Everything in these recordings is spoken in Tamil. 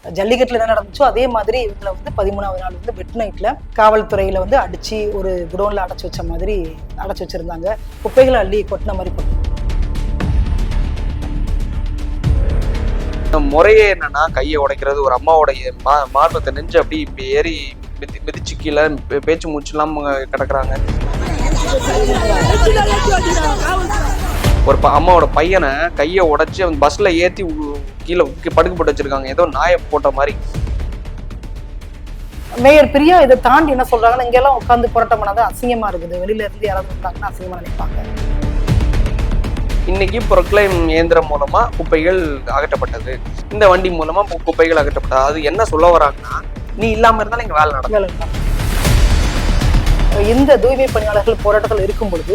ஜல்லிக்கட்டுல என்ன நடந்துச்சோ அதே மாதிரி இவங்களை வந்து 13வது நாள் வந்து மிட் நைட்ல காவல்துறையில வந்து அடிச்சு ஒரு குடோன்ல அடைச்சு வச்ச மாதிரி அடைச்சு வச்சிருந்தாங்க. குப்பைகளை அள்ளி கொட்டின மாதிரி கொட்டின. முறையே என்னன்னா கையை உடைக்கிறது, ஒரு அம்மாவோடைய மார்பத்தை நெஞ்சு அப்படி இப்படி ஏறி மிதிச்சு கீழே பேச்சு மூச்சு இல்லாம கிடக்குறாங்க. ஒரு அம்மாவோட பையனை கையை உடைச்சு அவன் பஸ்ல ஏத்தி கீழே படுக்க போட்டு வச்சிருக்காங்க, ஏதோ நாயை போட்ட மாதிரி. மேயர் பிரியா இதை தாண்டி என்ன சொல்றாங்கன்னா, இங்க எல்லாம் உட்காந்து போராட்டம் பண்ணாதான் அசிங்கமா இருக்குது, வெளியில இருந்து யாராவது இருந்தாங்கன்னா அசிங்கமா நினைப்பாங்க. இன்னைக்கு ப்ரொக்ளைம் இயந்திரம் மூலமா குப்பைகள் அகற்றப்பட்டது, இந்த வண்டி மூலமா குப்பைகள் அகற்றப்பட்டது. அது என்ன சொல்ல வராங்கன்னா, நீ இல்லாம இருந்தாலும் இங்க வேலை நடக்கும். இந்த தூய்மை பணியாளர்கள் போராட்டத்தில் இருக்கும் பொழுது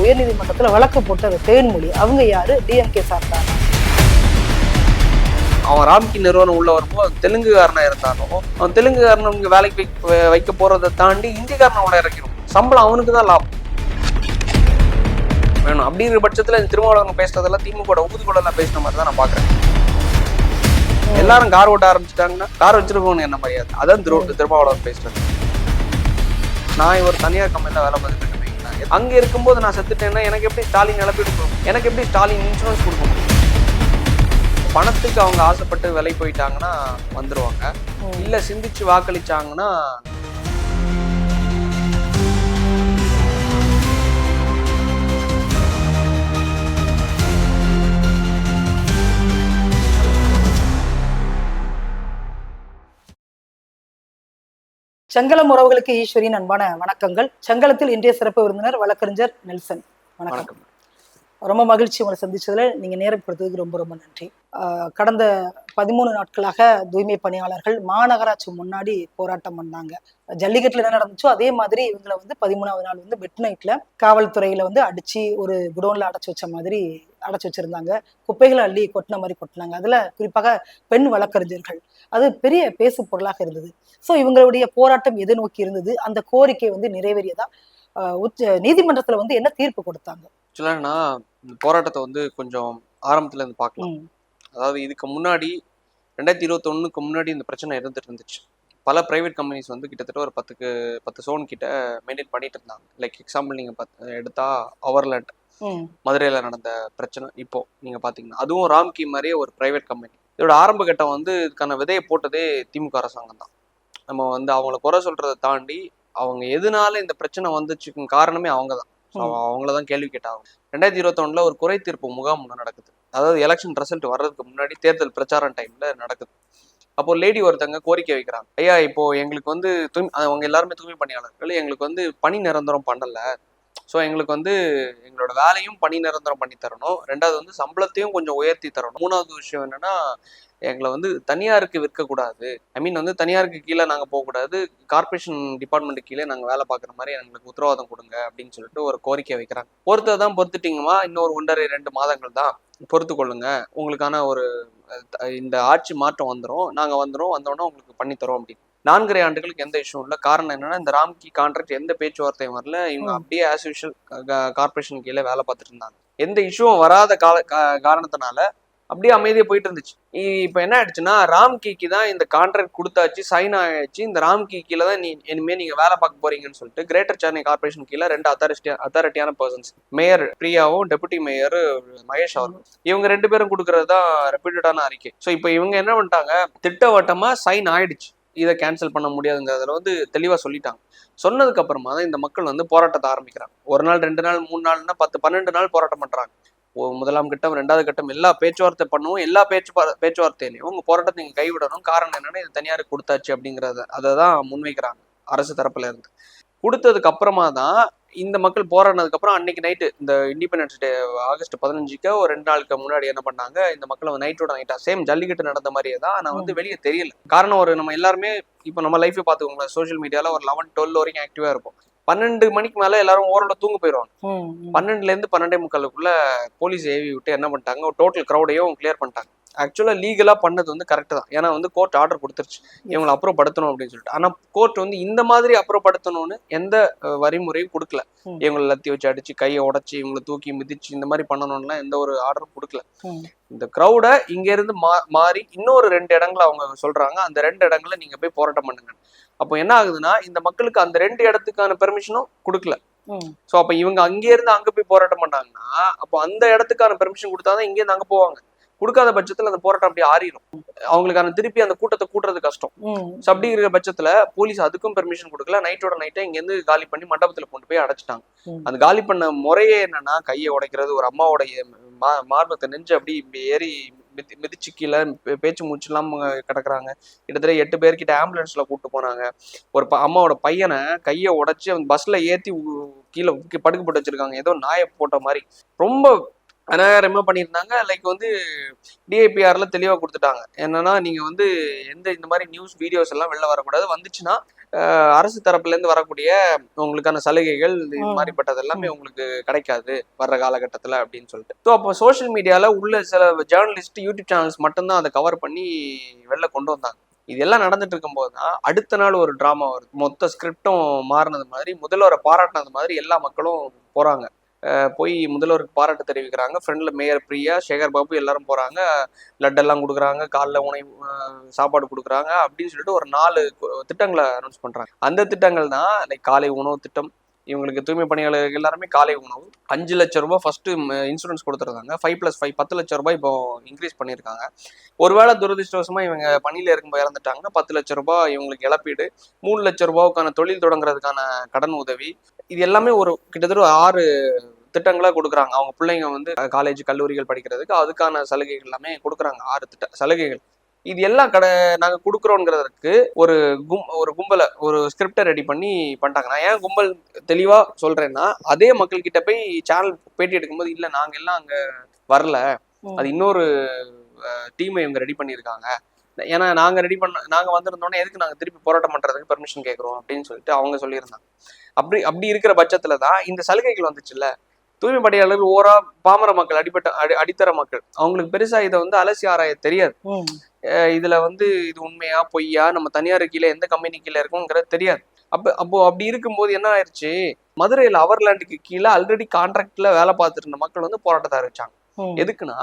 உயர் நீதிமன்றத்துல வழக்கு போட்ட தேன்மொழி அவங்க யாரு? டிஎம்கே சார்ந்தாங்க. அவன் ராம்கி நிறுவனம் உள்ள வரும்போது தெலுங்குக்காரனா இருந்தாலும் அவன் தெலுங்குக்காரன் இங்க வேலைக்கு வைக்க போறதை தாண்டி இந்திக்காரனோட இறக்கணும், சம்பளம் அவனுக்கு தான் லாபம் வேணும். அப்படிங்கிற பட்சத்துல திருமாவளவன் பேசுறதெல்லாம் திமுக ஊதுகுழலாம் பேசுற மாதிரி தான் நான் பாக்குறேன். எல்லாரும் கார் ஓட்ட ஆரம்பிச்சுட்டாங்கன்னா கார் வச்சிருக்கவனு என்ன மரியாதை? அதான் திருமாவளவன் பேசுறது. நான் ஒரு தனியார் கம்பெனில வேலை பார்த்துட்டு இருக்கேன். அங்க இருக்கும்போது நான் செத்துட்டேன்னா எனக்கு எப்படி ஸ்டாலின் இழப்பீடு கொடுக்கும்? எனக்கு எப்படி ஸ்டாலின் இன்சூரன்ஸ் கொடுக்க முடியும்? பணத்துக்கு அவங்க ஆசைப்பட்டு விலை போயிட்டாங்கன்னா வந்துருவாங்க, இல்ல சிந்திச்சு வாக்களிச்சாங்கன்னா செங்கலம் உறவுகளுக்கு ஈஸ்வரியின் அன்பான வணக்கங்கள். செங்கலத்தில் இன்றைய சிறப்பு விருந்தினர் வழக்கறிஞர் நெல்சன். வணக்கம். ரொம்ப மகிழ்ச்சி உங்களை சந்திச்சதுல. நீங்க நேரம் கொடுத்ததுக்கு ரொம்ப ரொம்ப நன்றி. கடந்த 13 நாட்களாக தூய்மை பணியாளர்கள் மாநகராட்சி முன்னாடி போராட்டம் பண்ணாங்க. ஜல்லிக்கட்டுல என்ன நடந்துச்சோ அதே மாதிரி இவங்களை வந்து 13வது நாள் வந்து மிட் நைட்ல காவல்துறையில வந்து அடிச்சு ஒரு குடோன்ல அடைச்சு வச்ச மாதிரி அடைச்சு வச்சிருந்தாங்க. குப்பைகளை அள்ளி கொட்டின மாதிரி கொட்டினாங்க. அதுல குறிப்பாக பெண் வழக்கறிஞர்கள் அது பெரிய பேசு பொருளாக இருந்தது. ஸோ இவங்களுடைய போராட்டம் எது நோக்கி இருந்தது, அந்த கோரிக்கை வந்து நிறைவேறியதா? நீதிமன்றத்துல வந்து என்ன தீர்ப்பு கொடுத்தாங்க? நான் இந்த போராட்டத்தை வந்து கொஞ்சம் ஆரம்பத்துல இருந்து பார்க்கலாம். அதாவது இதுக்கு முன்னாடி 2021க்கு முன்னாடி இந்த பிரச்சனை இருந்துச்சு. பல பிரைவேட் கம்பெனிஸ் வந்து கிட்டத்தட்ட ஒரு 10 சோன் கிட்ட மெயின்டைன் பண்ணிட்டு இருந்தாங்க. லைக் எக்ஸாம்பிள் நீங்க எடுத்தா அவர்லேண்ட் மதுரையில நடந்த பிரச்சனை இப்போ நீங்க பாத்தீங்கன்னா அதுவும் ராம்கி மாதிரியே ஒரு பிரைவேட் கம்பெனி. இதோட ஆரம்ப கட்டம் வந்து இதுக்கான விதையை போட்டதே திமுக அரசாங்கம் தான். நம்ம வந்து அவங்கள குறை சொல்றதை தாண்டி அவங்க எதனால இந்த பிரச்சனை வந்துச்சுக்கு காரணமே அவங்க தான். அவங்களதான் கேள்வி கேட்டாங்க. 2021ல ஒரு குறை தீர்ப்பு முகாம் ஒன்று நடக்குது. அதாவது எலெக்ஷன் ரிசல்ட் வர்றதுக்கு முன்னாடி தேர்தல் பிரச்சாரம் டைம்ல நடக்குது. அப்போ லேடி ஒருத்தங்க கோரிக்கை வைக்கிறாங்க, ஐயா இப்போ எங்களுக்கு வந்து அவங்க எல்லாருமே தூய்மை பணியாளர்கள், எங்களுக்கு வந்து பணி நிரந்தரம் பண்ணல. ஸோ எங்களுக்கு வந்து எங்களோட வேலையும் பணி நிரந்தரம் பண்ணி தரணும், ரெண்டாவது வந்து சம்பளத்தையும் கொஞ்சம் உயர்த்தி தரணும், மூணாவது விஷயம் என்னன்னா எங்களை வந்து தனியாருக்கு விற்கக்கூடாது, ஐ மீன் வந்து தனியாருக்கு கீழே நாங்கள் போகக்கூடாது, கார்பரேஷன் டிபார்ட்மெண்ட்டு கீழே நாங்கள் வேலை பார்க்குற மாதிரி எங்களுக்கு உத்தரவாதம் கொடுங்க அப்படின்னு சொல்லிட்டு ஒரு கோரிக்கை வைக்கிறாங்க. பொறுத்ததான் பொறுத்துட்டீங்கம்மா, இன்னொரு 1.5-2 மாதங்கள் தான் பொறுத்து கொள்ளுங்க, உங்களுக்கான ஒரு இந்த ஆட்சி மாற்றம் வந்துடும், நாங்கள் வந்தோடனே உங்களுக்கு பண்ணித்தரோம் அப்படின்னு. 4.5 ஆண்டுகளுக்கு எந்த இஷ்யூ இல்லை. காரணம் என்னன்னா இந்த ராம்கி கான்ட்ராக்ட் எந்த பேச்சுவார்த்தையும் வரல. இவங்க அப்படியே ஆஸ் யூஷுவல் கார்பரேஷன் கீழே வேலை பார்த்துட்டு இருந்தாங்க. எந்த இஷ்யூவும் வராத காரணத்தினால அப்படியே அமைதியா போயிட்டு இருந்துச்சு. இப்ப என்ன ஆயிடுச்சுன்னா ராம்கிக்கு தான் இந்த கான்ட்ராக்ட் கொடுத்தாச்சு, சைன் ஆயிடுச்சு, இந்த ராம்கி கீழே தான் இனிமே நீங்க வேலை பார்க்க போறீங்கன்னு சொல்லிட்டு கிரேட்டர் சென்னை கார்பரேஷன் கீழே 2 அத்தாரிட்டியான பர்சன்ஸ், மேயர் பிரியாவும் டெபுட்டி மேயர் மகேஷ் அவர்களும், இவங்க 2 பேரும் கொடுக்கறது தான் ரெப்யூட்டடான அறிக்கை. ஸோ இப்போ இவங்க என்ன பண்ணிட்டாங்க, திட்டவட்டமா சைன் ஆயிடுச்சு, இதை கேன்சல் பண்ண முடியாதுங்கிறதுல வந்து தெளிவா சொல்லிட்டாங்க. சொன்னதுக்கு அப்புறமா தான் இந்த மக்கள் வந்து போராட்டத்தை ஆரம்பிக்கிறாங்க. 1 நாள் 2 நாள் 3 நாள்னா 10-12 நாள் போராட்டம் பண்றாங்க. முதலாம் கட்டம் 2வது கட்டம் எல்லா பேச்சுவார்த்தை பண்ணுவோம், எல்லா பேச்சுவார்த்தையிலையும் உங்க போராட்டத்தை நீங்க கைவிடணும், காரணம் என்னன்னா இது தனியாருக்கு கொடுத்தாச்சு அப்படிங்கறத அதை தான் முன்வைக்கிறாங்க அரசு தரப்புல இருந்து. கொடுத்ததுக்கு அப்புறமா தான் இந்த மக்கள் போராடினதுக்கு அப்புறம் அன்னைக்கு நைட்டு இந்த இண்டிபெண்டன்ஸ் டே ஆகஸ்ட் 15க்கு ஒரு 2 நாளுக்கு முன்னாடி என்ன பண்ணாங்க, இந்த மக்கள் நைட்டோட நைட்டா சேம் ஜல்லிக்கட்டு நடந்த மாதிரியே தான், நான் வந்து வெளியே தெரியல. காரணம் ஒரு நம்ம எல்லாருமே இப்போ நம்ம லைஃபை பார்த்துக்கோங்களேன், சோசியல் மீடியால ஒரு 11-12 வரைக்கும் ஆக்டிவா இருப்போம். 12 மணிக்கு மேல எல்லாரும் ஓரோட தூங்க போயிடுவாங்க. 12ல இருந்து 12:45 போலீஸ் ஏவி விட்டு என்ன பண்ணிட்டாங்க, ஒரு டோட்டல் கிரௌடையும் கிளியர் பண்ணிட்டாங்க. ஆக்சுவலா லீகலா பண்ணது வந்து கரெக்ட் தான். ஏன்னா வந்து கோர்ட் ஆர்டர் கொடுத்துருச்சு இவங்களை அப்புறப்படுத்தணும் அப்படின்னு சொல்லிட்டு. ஆனா கோர்ட் வந்து இந்த மாதிரி அப்புறப்படுத்தணும்னு எந்த வரிமுறையும் கொடுக்கல. இவங்களை லத்தி வச்சு அடிச்சு கையை உடைச்சு இவங்களை தூக்கி மிதிச்சு இந்த மாதிரி பண்ணணும்லாம் எந்த ஒரு ஆர்டரும் கொடுக்கல. இந்த கிரௌட இங்க இருந்து மாறி இன்னொரு 2 இடங்களை அவங்க சொல்றாங்க, அந்த 2 இடங்களை நீங்க போய் போராட்டம் பண்ணுங்க. அப்போ என்ன ஆகுதுன்னா இந்த மக்களுக்கு அந்த 2 இடத்துக்கான பெர்மிஷனும் கொடுக்கல. சோ அப்ப இவங்க அங்கே இருந்து அங்க போய் போராட்டம் பண்ணாங்கன்னா அப்போ அந்த இடத்துக்கான பெர்மிஷன் கொடுத்தாதான் இங்க இருந்து அங்க போவாங்க. கொடுக்காத பட்சத்துல அந்த போராட்டம் அப்படி ஆறிடும். அவங்களுக்கான திருப்பி அந்த கூட்டத்தை கூட்டுறது கஷ்டம். சோ அப்படி இருக்கிற பட்சத்துல போலீஸ் அதுக்கும் பெர்மிஷன் கொடுக்கல. நைட்டோட நைட்டை இங்க இருந்து காலி பண்ணி மண்டபத்துல கொண்டு போய் அடைச்சிட்டாங்க. அந்த காலி பண்ண முறையே என்னன்னா கையை உடைக்கிறது, ஒரு அம்மாவோடைய மார்பத்தை நெஞ்சு அப்படி ஏறி மிதிச்சு கீழே பேச்சு மூச்சு இல்லாம கிடக்குறாங்க. கிட்டத்தட்ட 8 பேர்கிட்ட ஆம்புலன்ஸ்ல கூப்பிட்டு போனாங்க. ஒரு அம்மாவோட பையனை கையை உடைச்சு அவங்க பஸ்ல ஏத்தி கீழே படுக்க போட்டு வச்சிருக்காங்க, ஏதோ நாயை போட்ட மாதிரி. ரொம்ப அநாகரமா பண்ணியிருந்தாங்க. லைக் வந்து டிஐபிஆர்ல தெளிவா கொடுத்துட்டாங்க, என்னன்னா நீங்க வந்து எந்த இந்த மாதிரி நியூஸ் வீடியோஸ் எல்லாம் வெளில வரக்கூடாது, வந்துச்சுன்னா அரசு தரப்புல இருந்து வரக்கூடிய உங்களுக்கான சலுகைகள் இது மாதிரிப்பட்டது எல்லாமே உங்களுக்கு கிடைக்காது வர்ற காலகட்டத்துல அப்படின்னு சொல்லிட்டு. ஸோ அப்போ சோசியல் மீடியால உள்ள சில ஜேர்னலிஸ்ட் யூடியூப் சேனல்ஸ் மட்டும்தான் அதை கவர் பண்ணி வெளில கொண்டு வந்தாங்க. இதெல்லாம் நடந்துட்டு இருக்கும் போதுதான் அடுத்த நாள் ஒரு டிராமா வருது. மொத்த ஸ்கிரிப்டும் மாறினது மாதிரி, முதல்வரை பாராட்டினது மாதிரி எல்லா மக்களும் போறாங்க. போய் முதல்வருக்கு பாராட்டு தெரிவிக்கிறாங்க. ஃப்ரெண்ட்ல மேயர் பிரியா, சேகர் பாபு எல்லாரும் போறாங்க. லட்டெல்லாம் கொடுக்குறாங்க, காலைல உணவு சாப்பாடு கொடுக்குறாங்க அப்படின்னு சொல்லிட்டு ஒரு 4 திட்டங்களை அனௌன்ஸ் பண்றாங்க. அந்த திட்டங்கள் தான் லைக் காலை உணவு திட்டம். இவங்களுக்கு தூய்மை பணியாளர்கள் எல்லாருமே காலை உணவு 5 லட்சம் ரூபாய் ஃபர்ஸ்ட் இன்சூரன்ஸ் கொடுத்துருந்தாங்க. 5+5 10 லட்சம் ரூபாய் இப்போ இன்க்ரீஸ் பண்ணியிருக்காங்க. ஒருவேளை துரதிருஷ்டவசமா இவங்க பணியில இருக்கும்போது இறந்துட்டாங்கன்னா 10 லட்சம் ரூபாய் இவங்களுக்கு இழப்பீடு, 3 லட்சம் ரூபாய்க்கான தொழில் தொடங்குறதுக்கான கடன் உதவி. இது எல்லாமே ஒரு கிட்டத்தட்ட 6 திட்டங்களா கொடுக்குறாங்க. அவங்க பிள்ளைங்க வந்து காலேஜ் கல்லூரிகள் படிக்கிறதுக்கு அதுக்கான சலுகைகள் எல்லாமே கொடுக்குறாங்க. 6 சலுகைகள். இது எல்லாம் நாங்க கொடுக்குறோங்கிறதுக்கு ஒரு கும்பலை ஒரு ஸ்கிரிப்டை ரெடி பண்ணி பண்ணிட்டாங்க. நான் ஏன் கும்பல் தெளிவா சொல்றேன்னா, அதே மக்கள் கிட்ட போய் சேனல் பேட்டி எடுக்கும்போது இல்ல நாங்க எல்லாம் அங்க வரல, அது இன்னொரு டீமை இவங்க ரெடி பண்ணியிருக்காங்க, ஏன்னா நாங்க வந்திருந்தோன்னே எதுக்கு நாங்க திருப்பி போராட்டம் பண்றதுக்கு பெர்மிஷன் கேட்கிறோம் அப்படின்னு சொல்லிட்டு அவங்க சொல்லியிருந்தாங்க. அப்படி இருக்கிற பட்சத்துலதான் இந்த சலுகைகள் வந்துச்சுல்ல. தூய்மை பணியாளர்கள் ஓரா பாமர மக்கள், அடித்தர மக்கள், அவங்களுக்கு பெருசா இதை வந்து அலசி ஆராய தெரியாது. இதுல வந்து இது உண்மையா பொய்யா, நம்ம தனியார் கீழே எந்த கம்பெனி கீழே இருக்குங்கிறது தெரியாது. அப்படி இருக்கும்போது என்ன ஆயிடுச்சு, மதுரையில அவர்லாண்டுக்கு கீழே ஆல்ரெடி கான்ட்ராக்ட்ல வேலை பார்த்துட்டு இருந்த மக்கள் வந்து போராட்டத்தை அறிவிச்சாங்க. எதுக்குன்னா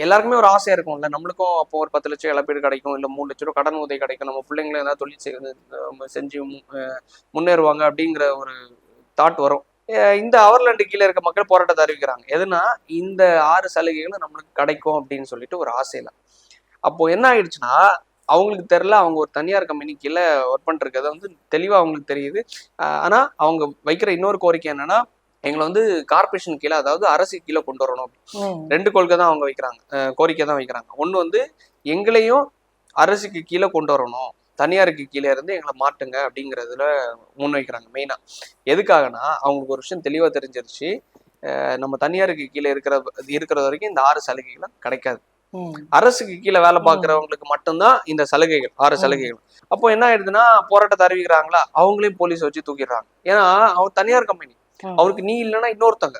எல்லாருக்குமே ஒரு ஆசையா இருக்கும்ல, நம்மளுக்கும் அப்போ ஒரு 10 லட்சம் இழப்பீடு கிடைக்கும், இல்ல 3 லட்சம் ரூபாய் கடன் உதவி கிடைக்கும், நம்ம பிள்ளைங்களை ஏதாவது தொழில் செஞ்சு முன்னேறுவாங்க அப்படிங்கிற ஒரு தாட் வரும். இந்த அவர்லாண்டு கீழே இருக்க மக்கள் போராட்டத்தை அறிவிக்கிறாங்க. எதுனா இந்த 6 சலுகைகளும் நம்மளுக்கு கிடைக்கும் அப்படின்னு சொல்லிட்டு ஒரு ஆசையில. அப்போ என்ன ஆயிடுச்சுன்னா அவங்களுக்கு தெரியல, அவங்க ஒரு தனியார் கம்பெனி கீழே ஒர்க் பண்ணிருக்கிறது வந்து தெளிவா அவங்களுக்கு தெரியுது. ஆனா அவங்க வைக்கிற இன்னொரு கோரிக்கை என்னன்னா, எங்களை வந்து கார்பரேஷன் கீழே, அதாவது அரசு கீழே கொண்டு வரணும். 2 கொள்கை தான் அவங்க வைக்கிறாங்க, கோரிக்கை தான் வைக்கிறாங்க. ஒண்ணு வந்து எங்களையும் அரசுக்கு கீழே கொண்டு வரணும், தனியாருக்கு கீழே இருந்து எங்களை மாட்டுங்க அப்படிங்கிறதுல முன்வைக்கிறாங்க மெயினா. எதுக்காகனா அவங்களுக்கு ஒரு விஷயம் தெளிவா தெரிஞ்சிருச்சு, நம்ம தனியாருக்கு கீழே இருக்கிறது வரைக்கும் இந்த 6 சலுகைகளும் கிடைக்காது. அரசுக்கு கீழே வேலை பார்க்கறவங்களுக்கு மட்டும்தான் இந்த சலுகைகள், 6 சலுகைகள். அப்போ என்ன ஆயிடுதுன்னா போராட்டத்தை அறிவிக்கிறாங்களா, அவங்களையும் போலீஸ் வச்சு தூக்கிடுறாங்க. ஏன்னா அவர் தனியார் கம்பெனி, அவருக்கு நீ இல்லைன்னா இன்னொருத்தங்க.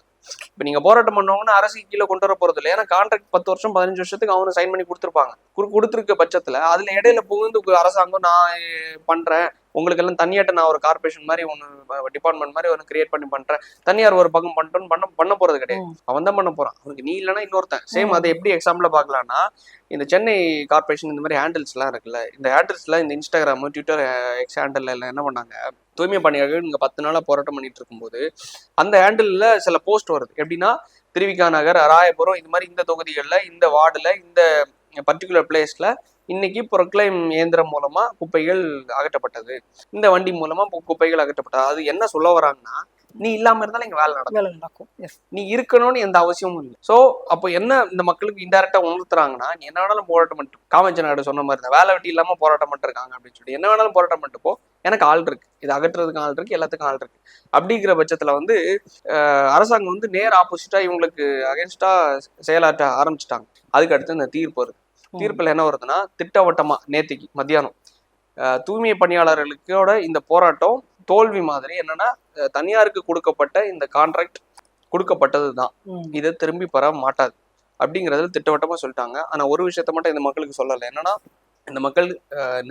இப்ப நீங்க போராட்டம் பண்ணவங்கன்னா அரசுக்கு கீழே கொண்டு வர போறது இல்லை. ஏன்னா கான்ட்ராக்ட் 10 வருஷம் 15 வருஷத்துக்கு அவனு சைன் பண்ணி கொடுத்துருப்பாங்க. கொடுத்துருக்க பட்சத்துல அதுல இடையில புகுந்து அரசாங்கம் நான் பண்றேன், உங்களுக்கு எல்லாம் தனியாட்ட நான் ஒரு கார்பரேஷன் மாதிரி ஒன்று டிபார்ட்மெண்ட் மாதிரி ஒன்று கிரியேட் பண்ணி பண்றேன், தனியார் ஒரு பக்கம் பண்ண போறது கிடையாது. அவன் தான் பண்ண போறான். அவனுக்கு நீ இல்லைன்னா இன்னொருத்தன். சேம் அதை எப்படி எக்ஸாம்பிளா பாக்கலாம்னா, இந்த சென்னை கார்பரேஷன் இந்த மாதிரி ஹேண்டில்ஸ் எல்லாம் இருக்குல்ல, இந்த ஹேண்டில்ஸ்ல இந்த இன்ஸ்டாகிராம், ட்விட்டர், எக்ஸ் ஹேண்டில் எல்லாம் என்ன பண்ணாங்க, தூய்மை பணியாளர்கள் இங்க 10 நாளா போராட்டம் பண்ணிட்டு இருக்கும்போது அந்த ஹேண்டில்ல சில போஸ்ட் வருது. எப்படின்னா திருவிக்கா நகர், ராயபுரம், இது மாதிரி இந்த தொகுதிகள்ல, இந்த வார்டுல, இந்த பர்டிகுலர் பிளேஸ்ல இன்னைக்கு ப்ரொக்ளைம் இயந்திரம் மூலமா குப்பைகள் அகற்றப்பட்டது, இந்த வண்டி மூலமா குப்பைகள் அகற்றப்பட்டது. அது என்ன சொல்ல வராங்கன்னா, நீ இல்லாம இருந்தாலும் இங்க வேலை நடக்கும், நீ இருக்கணும்னு எந்த அவசியமும் இல்லை. சோ அப்போ என்ன இந்த மக்களுக்கு இன்டைரக்டா உணர்த்துறாங்கன்னா, நீ என்ன வேணாலும் போராட்டம் பண்ணிட்டு, காமராஜர் நாயுடு சொன்ன மாதிரி தான், வேலை வெட்டி இல்லாம போராட்டம் பண்ணிட்டு இருக்காங்க அப்படின்னு சொல்லி, என்ன வேணாலும் போராட்டம் பண்ணிட்டு போ, எனக்கு ஆள் இருக்கு, இது அகற்றுறதுக்கு ஆள் இருக்கு, எல்லாத்துக்கும் ஆள் இருக்கு. அப்படிங்கிற பட்சத்துல வந்து அரசாங்கம் வந்து நேர் ஆப்போசிட்டா இவங்களுக்கு அகேன்ஸ்டா செயலாற்ற ஆரம்பிச்சுட்டாங்க. அதுக்கு அடுத்து இந்த தீர்ப்பு வருது. தீர்ப்புல என்ன வருதுன்னா, திட்டவட்டமா நேத்திக்கு மத்தியானம் தூய்மை பணியாளர்களுக்கோட இந்த போராட்டம் தோல்வி மாதிரி. என்னன்னா தனியாருக்கு கொடுக்கப்பட்ட இந்த கான்ட்ராக்ட் கொடுக்கப்பட்டதுதான், இதை திரும்பி பெற மாட்டாது. அப்படிங்கறதுல திட்டவட்டமா சொல்லிட்டாங்க. ஆனா ஒரு விஷயத்த மட்டும் இந்த மக்களுக்கு சொல்லலை. என்னன்னா, இந்த மக்கள்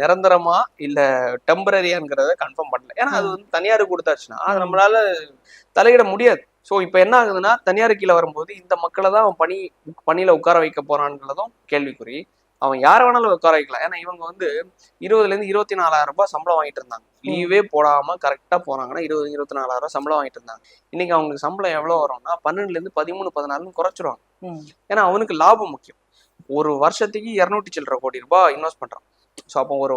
நிரந்தரமா இல்ல டெம்பரரியாங்கிறத கன்ஃபார்ம் பண்ணல. ஏன்னா அது வந்து தனியாருக்கு கொடுத்தாச்சுன்னா அது நம்மளால தலையிட முடியாது. ஸோ இப்போ என்ன ஆகுதுன்னா, தனியார் கீழே வரும்போது இந்த மக்களை தான் அவன் பணியில உட்கார வைக்க போறான்றதும் கேள்விக்குறி. அவன் யாரை வேணாலும் உட்கார வைக்கலாம். ஏன்னா இவங்க வந்து 20,000 24,000 ரூபாய் சம்பளம் வாங்கிட்டு இருந்தாங்க. லீவே போடாம கரெக்டா போனாங்கன்னா 24,000 சம்பளம் வாங்கிட்டு இருந்தாங்க. இன்னைக்கு அவங்களுக்கு சம்பளம் எவ்வளவு வரும்னா 12 13 14 குறைச்சிருவாங்க. ஏன்னா அவனுக்கு லாபம் முக்கியம். ஒரு வருஷத்துக்கு 200 சில்லற கோடி ரூபாய் இன்வெஸ்ட் பண்றான். ஸோ அப்போ ஒரு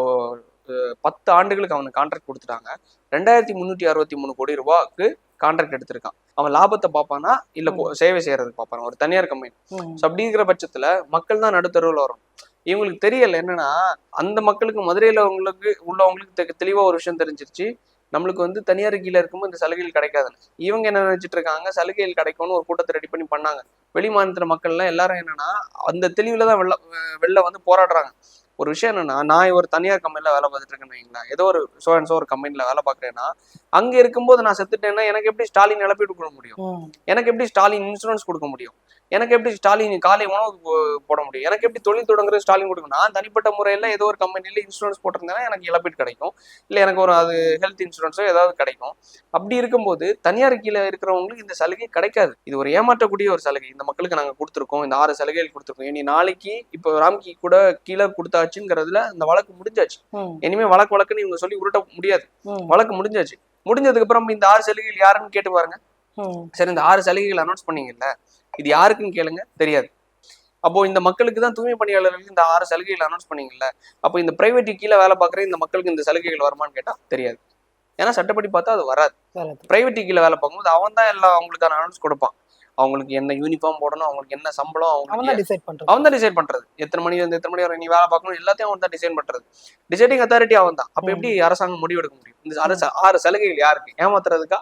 10 ஆண்டுகளுக்கு அவனுக்கு கான்ட்ராக்ட் கொடுத்துட்டாங்க. 2,363 கோடி ரூபாய்க்கு கான்ட்ராக்ட் எடுத்திருக்கான். அவன் லாபத்தை பார்ப்பானா இல்ல சேவை செய்யறதுக்கு பார்ப்பானா? ஒரு தனியார் கம்பெனி. ஸோ அப்படிங்கிற பட்சத்துல மக்கள் தான் நடுத்தருவில் வரும். இவங்களுக்கு தெரியல என்னன்னா, அந்த மக்களுக்கு மதுரையில உள்ளவங்களுக்கு தெளிவா ஒரு விஷயம் தெரிஞ்சிருச்சு. நம்மளுக்கு வந்து தனியார் கீழே இருக்கும்போது இந்த சலுகைகள் கிடைக்காதுன்னு. இவங்க என்ன நினைச்சிட்டு இருக்காங்க, சலுகைகள் கிடைக்கும்னு ஒரு கூட்டத்தை ரெடி பண்ணி பண்ணாங்க. வெளி மாநிலத்துல மக்கள்லாம் எல்லாரும் என்னன்னா அந்த தெளிவுல தான் வெளில வந்து போராடுறாங்க. ஒரு விஷயம் என்னன்னா, நான் ஒரு தனியார் கம்பெனில வேலை பார்த்துட்டு இருக்கேன்னு வைங்களேன். ஏதோ ஒரு ஒரு கம்பெனில வேலை பார்க்குறேன்னா, அங்க இருக்கும்போது நான் செத்துட்டேன்னா எனக்கு எப்படி ஸ்டாலின் இழப்பீடு கொடுக்க முடியும்? எனக்கு எப்படி ஸ்டாலின் இன்சூரன்ஸ் கொடுக்க முடியும்? எனக்கு எப்படி ஸ்டாலின் காலை உணவு போட முடியும்? எனக்கு எப்படி தொழில் தொடங்குறது ஸ்டாலின் கொடுக்கும்? நான் தனிப்பட்ட முறையில ஏதோ ஒரு கம்பெனில இன்சூரன்ஸ் போட்டிருந்தேன்னா எனக்கு இழப்பீடு கிடைக்கும். இல்ல எனக்கு ஒரு அது ஹெல்த் இன்சூரன்ஸோ ஏதாவது கிடைக்கும். அப்படி இருக்கும்போது தனியார் கீழே இருக்கிறவங்களுக்கு இந்த சலுகை கிடைக்காது. இது ஒரு ஏமாற்றக்கூடிய ஒரு சலுகை. இந்த மக்களுக்கு நாங்க கொடுத்துருக்கோம், இந்த 6 சலுகைகள் கொடுத்துருக்கோம். இனி நாளைக்கு இப்போ ராம்கி கூட கீழே கொடுத்தாச்சுங்கிறதுல அந்த வழக்கு முடிஞ்சாச்சு. இனிமே வழக்குன்னு இவங்க சொல்லி உருட்ட முடியாது. வழக்கு முடிஞ்சாச்சு. முடிஞ்சதுக்கு அப்புறம் இந்த 6 சலுகைகள் யாருன்னு கேட்டு பாருங்க. சரி, இந்த 6 சலுகைகள் அனௌன்ஸ் பண்ணீங்கல்ல, இது யாருக்குன்னு கேளுங்க, தெரியாது. அப்போ இந்த மக்களுக்கு தான் தூய்மை பணியாளர்களுக்கு இந்த 6 சலுகைகள் அனௌன்ஸ் பண்ணீங்கல்ல, அப்போ இந்த பிரைவேட் கீழே வேலை பார்க்குற இந்த மக்களுக்கு இந்த சலுகைகள் வருமானு கேட்டா தெரியாது. ஏன்னா சட்டப்படி பார்த்தா அது வராது. பிரைவேட் கீழே வேலை பார்க்கும்போது அவன் தான் எல்லாம் அவங்களுக்கான அனௌன்ஸ் கொடுப்பான். அவங்களுக்கு என்ன யூனிஃபார்ம் போடணும், அவங்களுக்கு என்ன சம்பளம், அவன் தான் டிசைட் பண்றது. எத்தனை மணி வந்து எத்தனை மணி வரை நீ வேலை பார்க்கணும் எல்லாத்தையும் அவன் தான் டிசைன் பண்றது. டிசைடிங் அத்தாரிட்டி அவன் தான். அப்ப எப்படி அரசாங்கம் முடிவெடுக்க முடியும்? இந்த 6 சலுகைகள் யாருக்கு? ஏமாத்துறதுக்கா?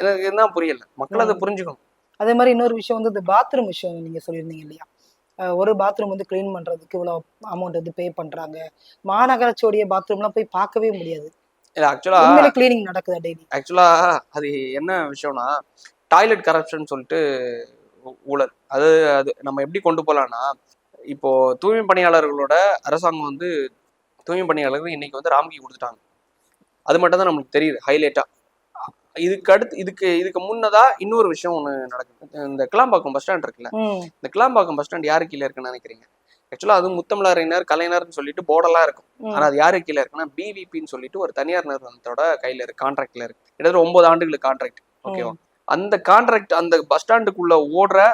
எனக்கு என்ன புரியல. மக்கள் அதை புரிஞ்சுக்கணும். அதே மாதிரி இன்னொரு விஷயம் வந்து இந்த பாத்ரூம் விஷயம் நீங்க சொல்லியிருந்தீங்க இல்லையா? ஒரு பாத்ரூம் வந்து கிளீன் பண்றதுக்கு இவ்வளவு அமௌண்ட் வந்து பே பண்றாங்க. மாநகராட்சியோடைய பாத்ரூம்லாம் போய் பார்க்கவே முடியாது. ஆக்சுவலா கிளீனிங் நடக்குது டெய்லி. ஆக்சுவலா அது என்ன விஷயம்னா, டாய்லெட் கரப்ஷன் சொல்லிட்டு ஊழல். அது நம்ம எப்படி கொண்டு போலாம்னா, இப்போ தூய்மை பணியாளர்களோட அரசாங்கம் வந்து தூய்மை பணியாளர்கள் இன்னைக்கு வந்து ராம்கி கொடுத்துட்டாங்க. அது மட்டும் தான் நமக்கு தெரியுது ஹைலைட்டா. இதுக்கு அடுத்து இதுக்கு முன்னதா இன்னொரு விஷயம் ஒண்ணு நடக்குது. இந்த கிளாம்பாக்கம் பஸ் ஸ்டாண்ட் இருக்குல்ல, இந்த கிளாம்பாக்கம் பஸ் ஸ்டாண்ட் யாரு கீழே இருக்குன்னு நினைக்கிறீங்க? ஆக்சுவலா அது முத்தமிழறிஞர் கலைஞர்னு சொல்லிட்டு போர்டெல்லாம் இருக்கும். ஆனா அது யாரு கீழே இருக்குன்னா பிவிபின்னு சொல்லிட்டு ஒரு தனியார் நிறுவனத்தோட கையில இருக்கு, கான்ட்ராக்ட்ல இருக்கு. கிட்டத்தட்ட 9 ஆண்டுகளுக்கு கான்ட்ராக்ட். ஓகேவா? அந்த கான்ட்ராக்ட் அந்த பஸ் ஸ்டாண்டுக்குள்ள ஓடுற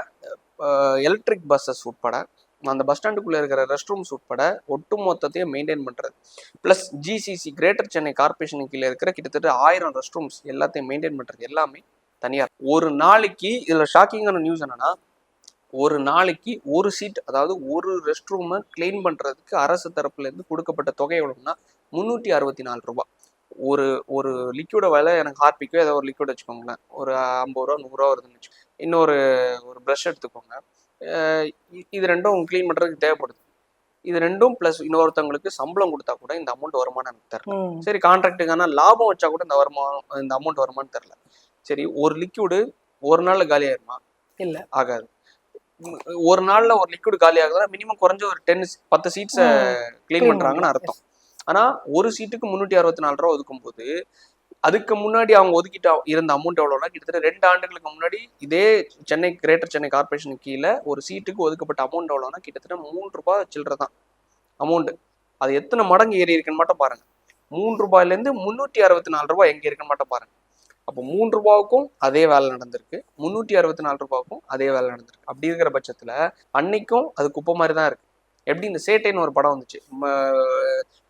எலக்ட்ரிக் பஸ்ஸஸ் உட்பட, அந்த பஸ் ஸ்டாண்டுக்குள்ள இருக்கிற ரெஸ்ட் ரூம்ஸ் உட்பட ஒட்டு மொத்தத்தையும் மெயின்டைன் பண்றது, plus GCC greater Chennai corporation கீழே இருக்கிற கிட்டத்தட்ட 1000 ரெஸ்ட் ரூம்ஸ் எல்லாத்தையும் மெயின்டைன் பண்றது எல்லாமே தனியார். ஒரு நாளைக்கு இதுல ஷாக்கிங்கான நியூஸ் என்னன்னா, ஒரு நாளைக்கு ஒரு சீட், அதாவது ஒரு ரெஸ்ட் ரூமை கிளீன் பண்றதுக்கு அரசு தரப்புல இருந்து கொடுக்கப்பட்ட தொகை எவ்வளவுன்னா 364 ரூபாய். ஒரு லிக்விட விலை, எனக்கு ஹார்பிக்கோ ஏதோ ஒரு லிக்விட் வச்சுக்கோங்களேன், ஒரு 50 ரூபா 100 ரூபா வருதுன்னு வச்சுக்கோங்க. இன்னொரு ப்ரஷ் எடுத்துக்கோங்க. இது ரெண்டும் கிளீன் பண்றதுக்கு தேவைப்படுது. இது ரெண்டும் பிளஸ் இன்னொருத்தவங்களுக்கு சம்பளம் கொடுத்தா கூட இந்த அமௌண்ட் வருமானம் எனக்கு தெரியல. சரி, கான்ட்ராக்டுக்கான லாபம் வச்சா கூட இந்த அமௌண்ட் வருமானு தெரியல. சரி, ஒரு லிக்விடு ஒரு நாள்ல காலி ஆயிருமா? இல்ல, ஆகாது. ஒரு நாள்ல ஒரு லிக்விட் காலி ஆகுதுன்னா மினிமம் குறைஞ்ச ஒரு 10 சீட்ஸை கிளீன் பண்றாங்கன்னு அர்த்தம். ஆனா ஒரு சீட்டுக்கு 364 ரூபா ஒதுக்கும் போது, அதுக்கு முன்னாடி அவங்க ஒதுக்கிட்டு இருந்த அமௌண்ட் எவ்வளவுனா கிட்டத்தட்ட 2 ஆண்டுகளுக்கு முன்னாடி இதே சென்னை கிரேட்டர் சென்னை கார்பரேஷன் கீழே ஒரு சீட்டுக்கு ஒதுக்கப்பட்ட அமௌண்ட் எவ்வளவுனா கிட்டத்தட்ட 3 ரூபாய் சில்லற தான் அமௌண்ட். அது எத்தனை மடங்கு ஏறி இருக்குன்னு மட்டும் பாருங்க. 3 ரூபாயில இருந்து 364 ரூபாய் எங்க இருக்குன்னு மட்டும் பாருங்க. அப்போ 3 ரூபாவுக்கும் அதே வேலை நடந்திருக்கு, 364 ரூபாய்க்கும் அதே வேலை நடந்திருக்கு. அப்படி இருக்கிற பட்சத்துல அன்னைக்கும் அது குப்பை மாதிரி தான் இருக்கு. எப்படி இந்த சேட்டைன்னு ஒரு படம் வந்துச்சு,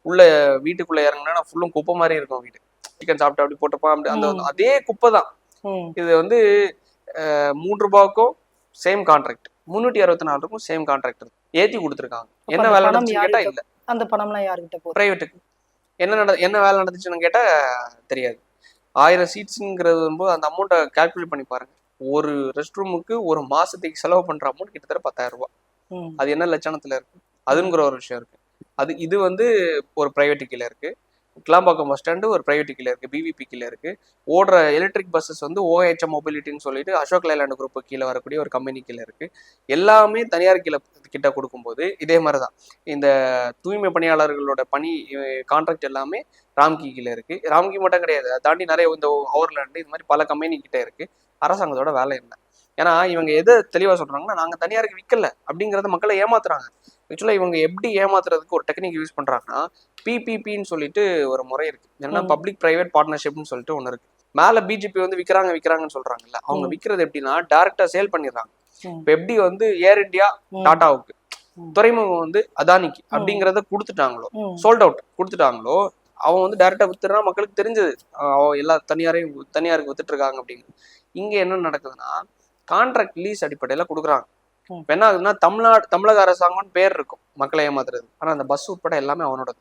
உள்ள வீட்டுக்குள்ள இறங்கினா ஃபுல்லும் குப்பை மாதிரி இருக்கும் வீடு, சிக்கன் சாப்பிட்டு அப்படி போட்டப்பா அந்த அதே குப்பை தான். இது வந்து 3 ரூபாய்க்கும் சேம் கான்ட்ராக்ட், 364க்கும் சேம் கான்ட்ராக்ட் ஏத்தி கொடுத்துருக்காங்க. என்ன வேலை நடந்துச்சுன்னு கேட்டா இல்ல. அந்த பணம்லாம் யார்கிட்ட போகுது? பிரைவேட்டுக்கு. என்ன வேலை நடந்துச்சுன்னு கேட்டா தெரியாது. 1000 சீட்ஸ்ங்கிறது போது அந்த அமௌண்ட்டை கால்குலேட் பண்ணி பாருங்க. ஒரு ரெஸ்ட் ரூமுக்கு ஒரு மாசத்துக்கு செலவு பண்ற அமௌண்ட் கிட்டத்தட்ட 10,000 ரூபாய். அது என்ன லட்சணத்துல இருக்கு? அதுங்கிற ஒரு விஷயம் இருக்கு. இது வந்து ஒரு பிரைவேட் கீழே இருக்கு. கிளாம்பாக்கம் பஸ் ஸ்டாண்டு ஒரு பிரைவேட் கீழே இருக்கு, பிவிபி கீழே இருக்கு. ஓடுற எலக்ட்ரிக் பஸ்ஸஸ் வந்து OHM மொபிலிட்டின்னு சொல்லிட்டு அசோக் லேலண்ட் குரூப் கீழே வரக்கூடிய ஒரு கம்பெனி கீழே இருக்கு. எல்லாமே தனியார் கிட்ட கொடுக்கும்போது இதே மாதிரிதான் இந்த தூய்மை பணியாளர்களோட பணி கான்ட்ராக்ட் எல்லாமே ராம்கி கீழே இருக்கு. ராம்கி மட்டும் கிடையாது, அதை தாண்டி நிறைய இந்த ஓவர்லேண்டு இது மாதிரி பல கம்பெனி கிட்ட இருக்கு. அரசாங்கத்தோட வேலை என்ன? ஏன்னா இவங்க எதை தெளிவா சொல்றாங்கன்னா, நாங்க தனியாருக்கு விற்கல அப்படிங்கறத மக்களை ஏமாத்துறாங்க. ஆக்சுவலா இவங்க எப்படி ஏமாத்துறதுக்கு ஒரு டெக்னிக் யூஸ் பண்றாங்கன்னா, PPPன்னு சொல்லிட்டு ஒரு முறை இருக்கு. ஏன்னா பப்ளிக் பிரைவேட் பார்ட்னர்ஷிப்னு சொல்லிட்டு ஒன்று இருக்கு. மேல பிஜேபி வந்து விற்கிறாங்கன்னு சொல்றாங்கல்ல, அவங்க விற்கிறது எப்படின்னா டைரக்டா சேல் பண்ணிடுறாங்க. இப்ப எப்படி வந்து ஏர் இந்தியா டாட்டாவுக்கு, துறைமுகம் வந்து அதானிக்கு அப்படிங்கறத கொடுத்துட்டாங்களோ, சோல்ட் அவுட் கொடுத்துட்டாங்களோ, அவன் வந்து டைரக்டா வித்துறா, மக்களுக்கு தெரிஞ்சது எல்லா தனியாருக்கு வித்துட்டு இருக்காங்க அப்படிங்கிறது. இங்க என்ன நடக்குதுன்னா, கான்ட்ராக்ட் லீஸ் அடிப்படையில கொடுக்குறாங்க. இப்ப என்ன ஆகுதுன்னா, தமிழக அரசாங்கம்னு பேர் இருக்கும் மக்களை ஏமாத்துறது, ஆனா அந்த பஸ் உட்பட எல்லாமே அவனோட.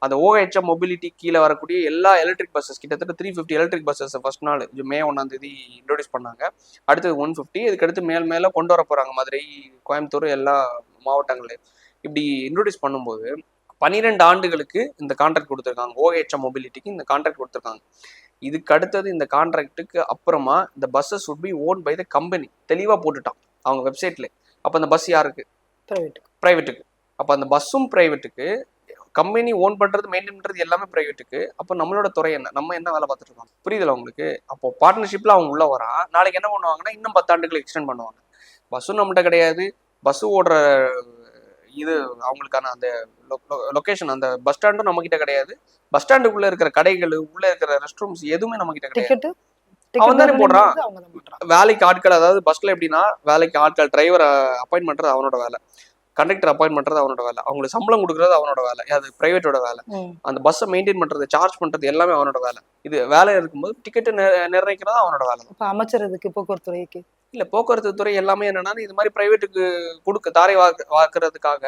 அந்த OHM மொபிலிட்டி கீழே வரக்கூடிய எல்லா எலக்ட்ரிக் பஸ்ஸஸ் கிட்டத்தட்ட 350 எலக்ட்ரிக் பஸ்ஸஸ் ஃபர்ஸ்ட் நாள் மே 1 இன்ட்ரோடியூஸ் பண்ணாங்க. அடுத்தது 150, இதுக்கடுத்து மேல கொண்டு வர போறாங்க. மதுரை, கோயம்புத்தூர் எல்லா மாவட்டங்களையும் இப்படி இன்ட்ரோடியூஸ் பண்ணும்போது 12 ஆண்டுகளுக்கு இந்த கான்ட்ராக்ட் கொடுத்துருக்காங்க. OHM மொபிலிட்டிக்கு இந்த கான்ட்ராக்ட் கொடுத்துருக்காங்க. இதுக்கு அடுத்தது இந்த கான்ட்ராக்டுக்கு அப்புறமா இந்த buses would be owned by the company தெளிவா போட்டுட்டான் அவங்க வெப்சைட்ல. அப்ப அந்த பஸ் யாருக்கு? பிரைவேட்டுக்கு. அப்ப அந்த பஸ்ஸும் பிரைவேட்டுக்கு, கம்பெனி ஓன் பண்றது மெயின்டைன் பண்றது எல்லாமே பிரைவேட்டுக்கு. அப்போ நம்மளோட துறை என்ன? நம்ம என்ன வேலை பார்த்துட்டு இருக்கோம்? புரியுதுல உங்களுக்கு? அப்போ பார்ட்னர்ஷிப்ல அவங்க உள்ள வரான். நாளைக்கு என்ன பண்ணுவாங்கன்னா, இன்னும் 10 ஆண்டுகள் எக்ஸ்டெண்ட் பண்ணுவாங்க. பஸ்ஸும் நம்மகிட்ட கிடையாது, பஸ் ஓடுற இது அவங்களுக்கான அந்த லொகேஷன், அந்த பஸ் ஸ்டாண்டும் நம்ம கிட்ட கிடையாது. பஸ் ஸ்டாண்டுக்குள்ள இருக்கிற கடைகள், உள்ள இருக்கிற ரெஸ்ட் ரூம்ஸ் எதுவுமே நம்ம கிட்ட கிடையாது. அவன் தானே போடுறான். வேலைக்கு ஆட்கள், அதாவது பஸ்ல எப்படின்னா வேலைக்கு ஆட்கள், டிரைவர் அப்பாயின்ட் பண்றது அவனோட வேலை, கண்டக்டர் அப்பாயின்ட் பண்றது அவனோட வேலை, அவங்களுக்கு சம்பளம் கொடுக்கறது அவனோட வேலை, அது பிரைவேட்டோட வேலை. அந்த பஸ்ஸை மெயின்டைன் பண்றது, சார்ஜ் பண்றது எல்லாமே அவனோட வேலை. இது வேலை இருக்கும்போது டிக்கெட் நிர்ணயிக்கிறது அவனோட வேலை. அமைச்சரதுக்கு போக்குவரத்து துறைக்கு இல்ல, போக்குவரத்து துறை எல்லாமே என்னன்னா இது மாதிரி பிரைவேட்டுக்கு கொடுக்க தாரை வாக்குறதுக்காக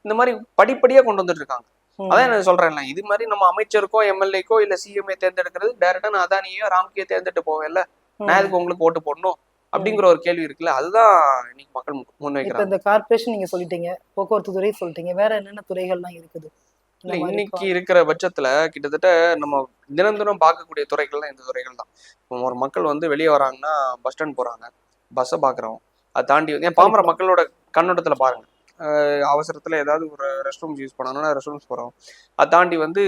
இந்த மாதிரி படிப்படியா கொண்டு வந்துட்டு இருக்காங்க. அதான் நான் சொல்றேன்ல, இது மாதிரி நம்ம அமைச்சருக்கோ எம்எல்ஏக்கோ இல்ல சிஎம்ஏ தேர்ந்தெடுக்கிறது டைரக்டா நான் அதானியோ ராம்கியோ தேர்ந்தெடுத்து போவேன்ல, நான் எதுக்கு உங்களுக்கு ஓட்டு போடணும் அப்படிங்கிற ஒரு கேள்வி இருக்குல்ல, அதுதான் இன்னைக்கு மக்கள் முன்வைக்கிறாங்க. இந்த கார்பரேஷன் நீங்க சொல்லிட்டீங்க, போக்குவரத்து துறை சொல்லிட்டீங்க, வேற என்னென்ன துறைகள்லாம் இருக்குது? இல்ல, இன்னைக்கு இருக்கிற பட்சத்துல கிட்டத்தட்ட நம்ம தினம் பார்க்கக்கூடிய துறைகள்லாம் இந்த துறைகள் தான். ஒரு மக்கள் வந்து வெளியே வராங்கன்னா பஸ் ஸ்டாண்ட் போறாங்க, பஸ்ஸை பாக்குறோம். அதை தாண்டி ஏன் பாமர மக்களோட கண்ணோட்டத்துல பாருங்க, அவசரத்துல ஏதாவது ஒரு ரெஸ்ட் ரூம்ஸ் யூஸ் பண்ணணும்னா ரெஸ்ட் ரூம்ஸ் போறோம். அதை தாண்டி வந்து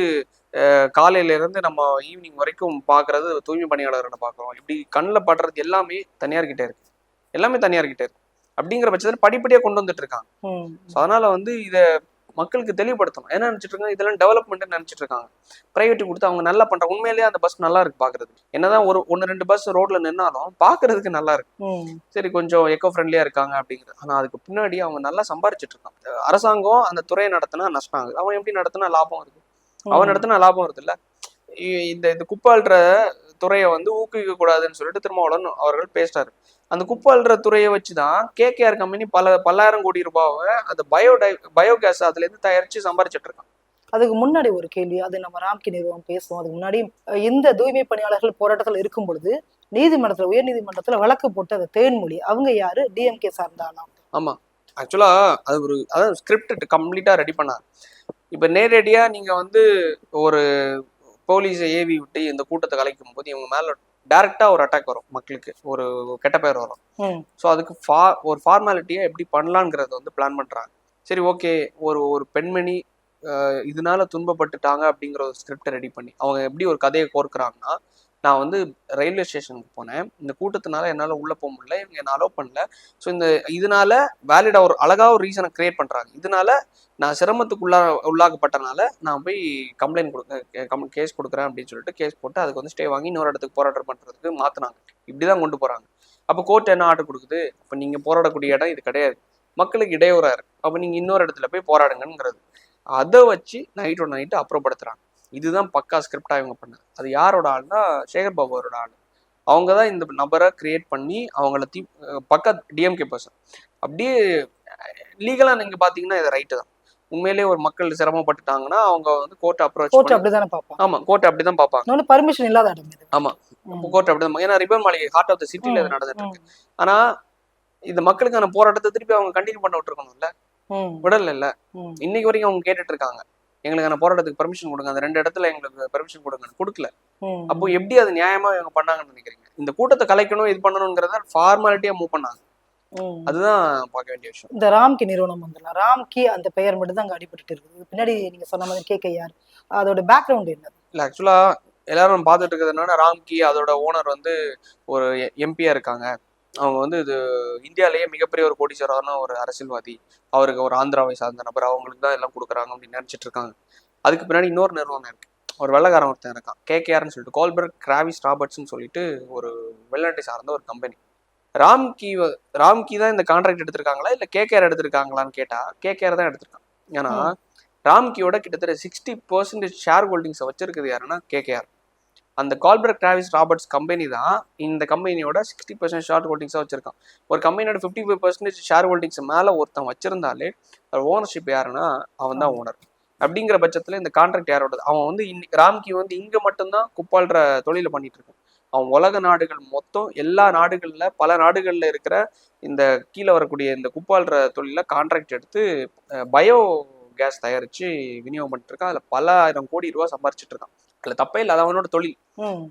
காலையில இருந்து நம்ம ஈவினிங் வரைக்கும் பாக்குறது தூய்மை பணியாளர்களை பாக்குறோம். இப்படி கண்ணில் படுறது எல்லாமே தனியார்கிட்ட இருக்கு, எல்லாமே தனியார்கிட்ட இருக்கு. அப்படிங்கிற பட்சத்துல படிப்படியா கொண்டு வந்துட்டு இருக்காங்க. அதனால வந்து இதை மக்களுக்கு தெளிவுபடுத்தணும். என்ன நினைச்சிட்டு இருக்காங்க, இதெல்லாம் டெவலப்மெண்ட் நினைச்சிட்டு இருக்காங்க. பிரைவேட் கொடுத்து அவங்க நல்லா பண்றாங்க. உண்மையிலேயே அந்த பஸ் நல்லா இருக்கு பாக்குறது. என்னதான் ஒரு 1-2 பஸ் ரோட்ல நின்னாலும் பாக்குறதுக்கு நல்லா இருக்கு. சரி, கொஞ்சம் எக்கோ ஃப்ரெண்ட்லியா இருக்காங்க அப்படிங்கிறது. ஆனா அதுக்கு பின்னாடி அவங்க நல்லா சம்பாரிச்சிட்டு இருக்காங்க. அரசாங்கம் அந்த துறையை நடத்தினா நஷ்டம் ஆகுது, அவன் எப்படி நடத்தினா லாபம் இருக்கு? அவன் நடத்தினா லாபம் வருது இல்ல. இந்த குப்பை அள்ளுற துறையை வந்து ஊக்குவிக்க கூடாதுன்னு சொல்லிட்டு திருமாவளவன் அவர்கள் பேசிட்டாரு. அந்த குப்பை அள்ளுற துறையை வச்சுதான் KKR கம்பெனி பல்லாயிரம் கோடி ரூபாவை அந்த பயோகேஸ் அதுல இருந்து தயாரிச்சு சம்பாரிச்சிட்டு இருக்கான். அதுக்கு முன்னாடி ஒரு கேள்வி, அது நம்ம ராம்கி நிறுவனம் பேசுவோம். அதுக்கு முன்னாடி இந்த தூய்மை பணியாளர்கள் போராட்டத்தில் இருக்கும் பொழுது நீதிமன்றத்துல, உயர் நீதிமன்றத்துல வழக்கு போட்டு அந்த தேன்மொழி அவங்க யாரு? DMK சார்ந்தாலாம். ஆமா, ஆக்சுவலா அது ஒரு அதாவது ஸ்கிரிப்ட் கம்ப்ளீட்டா ரெடி பண்ணார். இப்ப நேரடியா நீங்க வந்து ஒரு போலீஸை ஏவி விட்டு இந்த கூட்டத்தை கலைக்கும் போது இவங்க மேல டைரக்டா ஒரு அட்டாக் வரும், மக்களுக்கு ஒரு கெட்ட பேர் வரும். ஸோ அதுக்கு ஒரு ஃபார்மாலிட்டியா எப்படி பண்ணலாங்கிறத வந்து பிளான் பண்றாங்க. சரி, ஓகே, ஒரு பெண்மணி இதனால துன்பப்பட்டுட்டாங்க அப்படிங்கிற ஒரு ஸ்கிரிப்டை ரெடி பண்ணி அவங்க எப்படி ஒரு கதையை கோர்க்குறாங்கன்னா, நான் வந்து ரயில்வே ஸ்டேஷனுக்கு போனேன், இந்த கூட்டத்தினால என்னால் உள்ளே போக முடியல, இவங்க என்ன அலோவ் பண்ணல. ஸோ இதனால வேலிடா ஒரு அழகாக ஒரு ரீசனை கிரியேட் பண்ணுறாங்க. இதனால நான் சிரமத்துக்கு உள்ளாகப்பட்டனால நான் போய் கேஸ் கொடுக்குறேன் அப்படின்னு சொல்லிட்டு கேஸ் போட்டு அதுக்கு வந்து ஸ்டே வாங்கி இன்னொரு இடத்துக்கு போராட்டம் பண்ணுறதுக்கு மாற்றினாங்க. இப்படிதான் கொண்டு போகிறாங்க. அப்போ கோர்ட் என்ன ஆர்டர் கொடுக்குது, இப்போ நீங்கள் போராடக்கூடிய இடம் இது கிடையாது, மக்களுக்கு இடையூறா இருக்கு, அப்போ நீங்கள் இன்னொரு இடத்துல போய் போராடுங்கிறது. அதை வச்சு நைட்டோட நைட்டு அப்புறப்படுத்துறாங்க. இதுதான் பக்கா ஸ்கிரிப்டா இவங்க பண்ணது. அது யாரோட ஆள்னா சேகர் பாபு அவரோட ஆள். அவங்க தான் இந்த நபரை கிரியேட் பண்ணி அவங்கள பக்கா DMK பர்சன். அப்படியே லீகலா நீங்க பாத்தீங்கன்னா இது ரைட்டு தான். உண்மையிலேயே ஒரு மக்கள் சிரமப்பட்டுட்டாங்கன்னா அவங்க வந்து கோர்ட் அப்ரோச் அப்படிதானே பார்ப்பாங்க. ஆமா, கோர்ட் அப்படிதான் பார்ப்பாங்க. பர்மிஷன் இல்லாத இடம் இது. ஆமா, கோர்ட் அப்படிதான். ஏன்னா ரிப்பன் மாளிகை ஹார்ட் ஆஃப் த சிட்டில இது நடந்துட்டு இருக்கு. ஆனா இந்த மக்களுக்கான போராட்டத்தை திருப்பி அவங்க கண்டினியூ பண்ண விட்டுருக்கணும்ல, விடல இல்ல. இன்னைக்கு வரைக்கும் அவங்க கேட்டுட்டு இருக்காங்க, எங்களுக்கான போராட்டத்துக்கு பெர்மிஷன் கொடுங்க, அந்த 2 இடத்துல எங்களுக்கு பெர்மிஷன் கொடுங்கன்னு கொடுக்கல. அப்போ ம். எப்படி அது நியாயமா இவங்க பண்ணாங்கன்னு நினைக்கிறீங்க? இந்த கூட்டத்தை கலைக்கணும், இது பண்ணணுங்கிறத ஃபார்மாலிட்டியா மூவ் பண்ணாங்க. ம். அதுதான் பார்க்க வேண்டிய விஷயம். இந்த ராம்கி நிறுவனம் வந்துடலாம். ராம்கி அந்த பெயர் மட்டும் தான் அங்க அடிபட்டு இருக்குது. பின்னாடி நீங்க சொன்ன மாதிரி கேக்கையார், அதோட பேக்ரவுண்ட் என்ன? இல்ல ஆக்சுவலா எல்லாரும் பார்த்துட்டு இருக்கிறது என்னன்னா, ராம்கி அதோட ஓனர் வந்து ஒரு எம்பியா இருக்காங்க. அவங்க வந்து இது இந்தியாலேயே மிகப்பெரிய ஒரு கோடீஸ்வரரான ஒரு அரசியல்வாதி. அவருக்கு ஒரு ஆந்திராவை சார்ந்த நபர், அவங்களுக்கு தான் எல்லாம் கொடுக்குறாங்க அப்படின்னு நினைச்சிட்டு இருக்காங்க. அதுக்கு பின்னாடி இன்னொரு நிறுவனம் இருக்கு. ஒரு வெள்ளைக்காரன் ஒருத்தன் இருக்கான், கேகேஆர்னு சொல்லிட்டு, கோல்பர்க் கிராவிஸ் ராபர்ட்ஸ்ன்னு சொல்லிட்டு ஒரு வெளிநாட்டை சார்ந்த ஒரு கம்பெனி. ராம்கி தான் இந்த கான்ட்ராக்ட் எடுத்திருக்காங்களா இல்ல கேகேஆர் எடுத்திருக்காங்களான்னு கேட்டா கேகேஆர் தான் எடுத்திருக்கான். ஏன்னா ராம்கியோட கிட்டத்தட்ட 60% ஷேர் ஹோல்டிங்ஸை வச்சிருக்குது யாருன்னா கேகேஆர். அந்த கால்பர்க் டிராவிஸ் ராபர்ட்ஸ் கம்பெனி தான் இந்த கம்பெனியோட 60% ஷேர் ஹோல்டிங்ஸாக வச்சிருக்கான். ஒரு கம்பெனியோட 55% ஷேர் ஹோல்டிங்ஸ் மேலே ஒருத்தன் வச்சிருந்தாலே ஓனர்ஷிப் யாருன்னா அவன் தான் ஓனர். அப்படிங்கிற பட்சத்தில் இந்த கான்ட்ராக்ட் யாரோடது? அவன் வந்து ராம்கி வந்து இங்கே மட்டும்தான் குப்பாள்ற தொழிலை பண்ணிட்டு இருக்கான். அவன் உலக நாடுகள் மொத்தம் எல்லா நாடுகள்ல பல நாடுகள்ல இருக்கிற இந்த கீழே வரக்கூடிய இந்த குப்பாள்ற தொழில கான்ட்ராக்ட் எடுத்து பயோ கேஸ் தயாரிச்சு விநியோகம் பண்ணிட்டு இருக்கான். அதுல பல 1000 கோடி ரூபாய் சம்பாரிச்சிட்டு இருக்கான். அதுல தப்பே இல்லை, அது அவனோட தொழில்.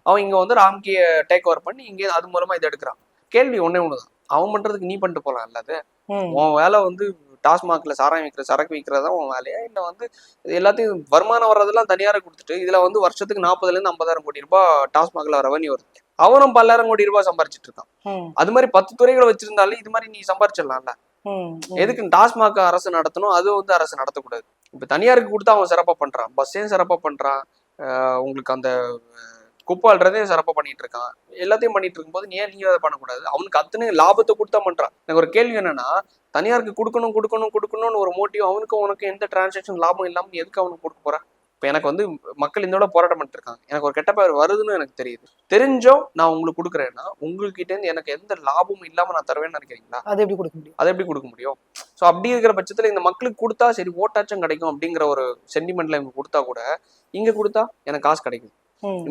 அவன் இங்க வந்து ராம்கிய டேக் ஓவர் பண்ணி இங்கே அது மூலமா இதை எடுக்கிறான். கேள்வி ஒன்னே ஒண்ணுதான், அவன் பண்றதுக்கு நீ பண்ணிட்டு போலாம் இல்ல? அது உன் வேலை வந்து டாஸ்மாக்ல சாராயம் விற்கிற சரக்கு விற்கிறதா உன் வேலையா? இல்ல வந்து எல்லாத்தையும் வருமானம் வர்றதெல்லாம் தனியாருக்கு கொடுத்துட்டு இதுல வந்து வருஷத்துக்கு 40,000 இருந்து 50,000 கோடி ரூபாய் டாஸ்மாக்ல ரெவன்யூ வருது, அவனும் 10,000 கோடி ரூபாய் சம்பாரிச்சிட்டு இருக்கான். அது மாதிரி 10 துறைகளை வச்சிருந்தாலும் இது மாதிரி நீ சம்பாரிச்சிடலாம்ல. எதுக்கு டாஸ்மாக் அரசு நடத்தணும், அது வந்து அரசு நடத்தக்கூடாது? இப்ப தனியாருக்கு கொடுத்தா அவன் சிறப்பா பண்றான், பஸ்ஸையும் சிறப்பா பண்றான், உங்களுக்கு அந்த குப்பாடுறதே சிறப்பா பண்ணிட்டு இருக்கான், எல்லாத்தையும் பண்ணிட்டு இருக்கும்போது நீங்க அதை பண்ணக்கூடாது? அவனுக்கு அத்தனை லாபத்தை கொடுத்தா பண்றான். எனக்கு ஒரு கேள்வி என்னன்னா, தனியாருக்கு கொடுக்கணும்னு ஒரு மோட்டிவ் அவனுக்கு உனக்கு எந்த டிரான்சாக்ஷன் லாபம் இல்லாம எதுக்கு அவனுக்கு கொடுக்க போற? இப்ப எனக்கு வந்து மக்கள் இதோட போராட்டம் பண்ணிட்டு இருக்காங்க, எனக்கு ஒரு கெட்ட பேர் வருதுன்னு எனக்கு தெரியுது, தெரிஞ்சோம் நான் உங்களுக்கு கொடுக்குறேன்னா உங்ககிட்ட இருந்து எனக்கு எந்த லாபமும் இல்லாம நான் தருவேன்னு நினைக்கிறீங்களா? அதை எப்படி கொடுக்க முடியும்? ஸோ அப்படி இருக்கிற பட்சத்துல இந்த மக்களுக்கு கொடுத்தா சரி ஓட்டாச்சும் கிடைக்கும் அப்படிங்கிற ஒரு சென்டிமெண்ட்ல இவங்க கொடுத்தா கூட இங்க கொடுத்தா எனக்கு காசு கிடைக்கும்.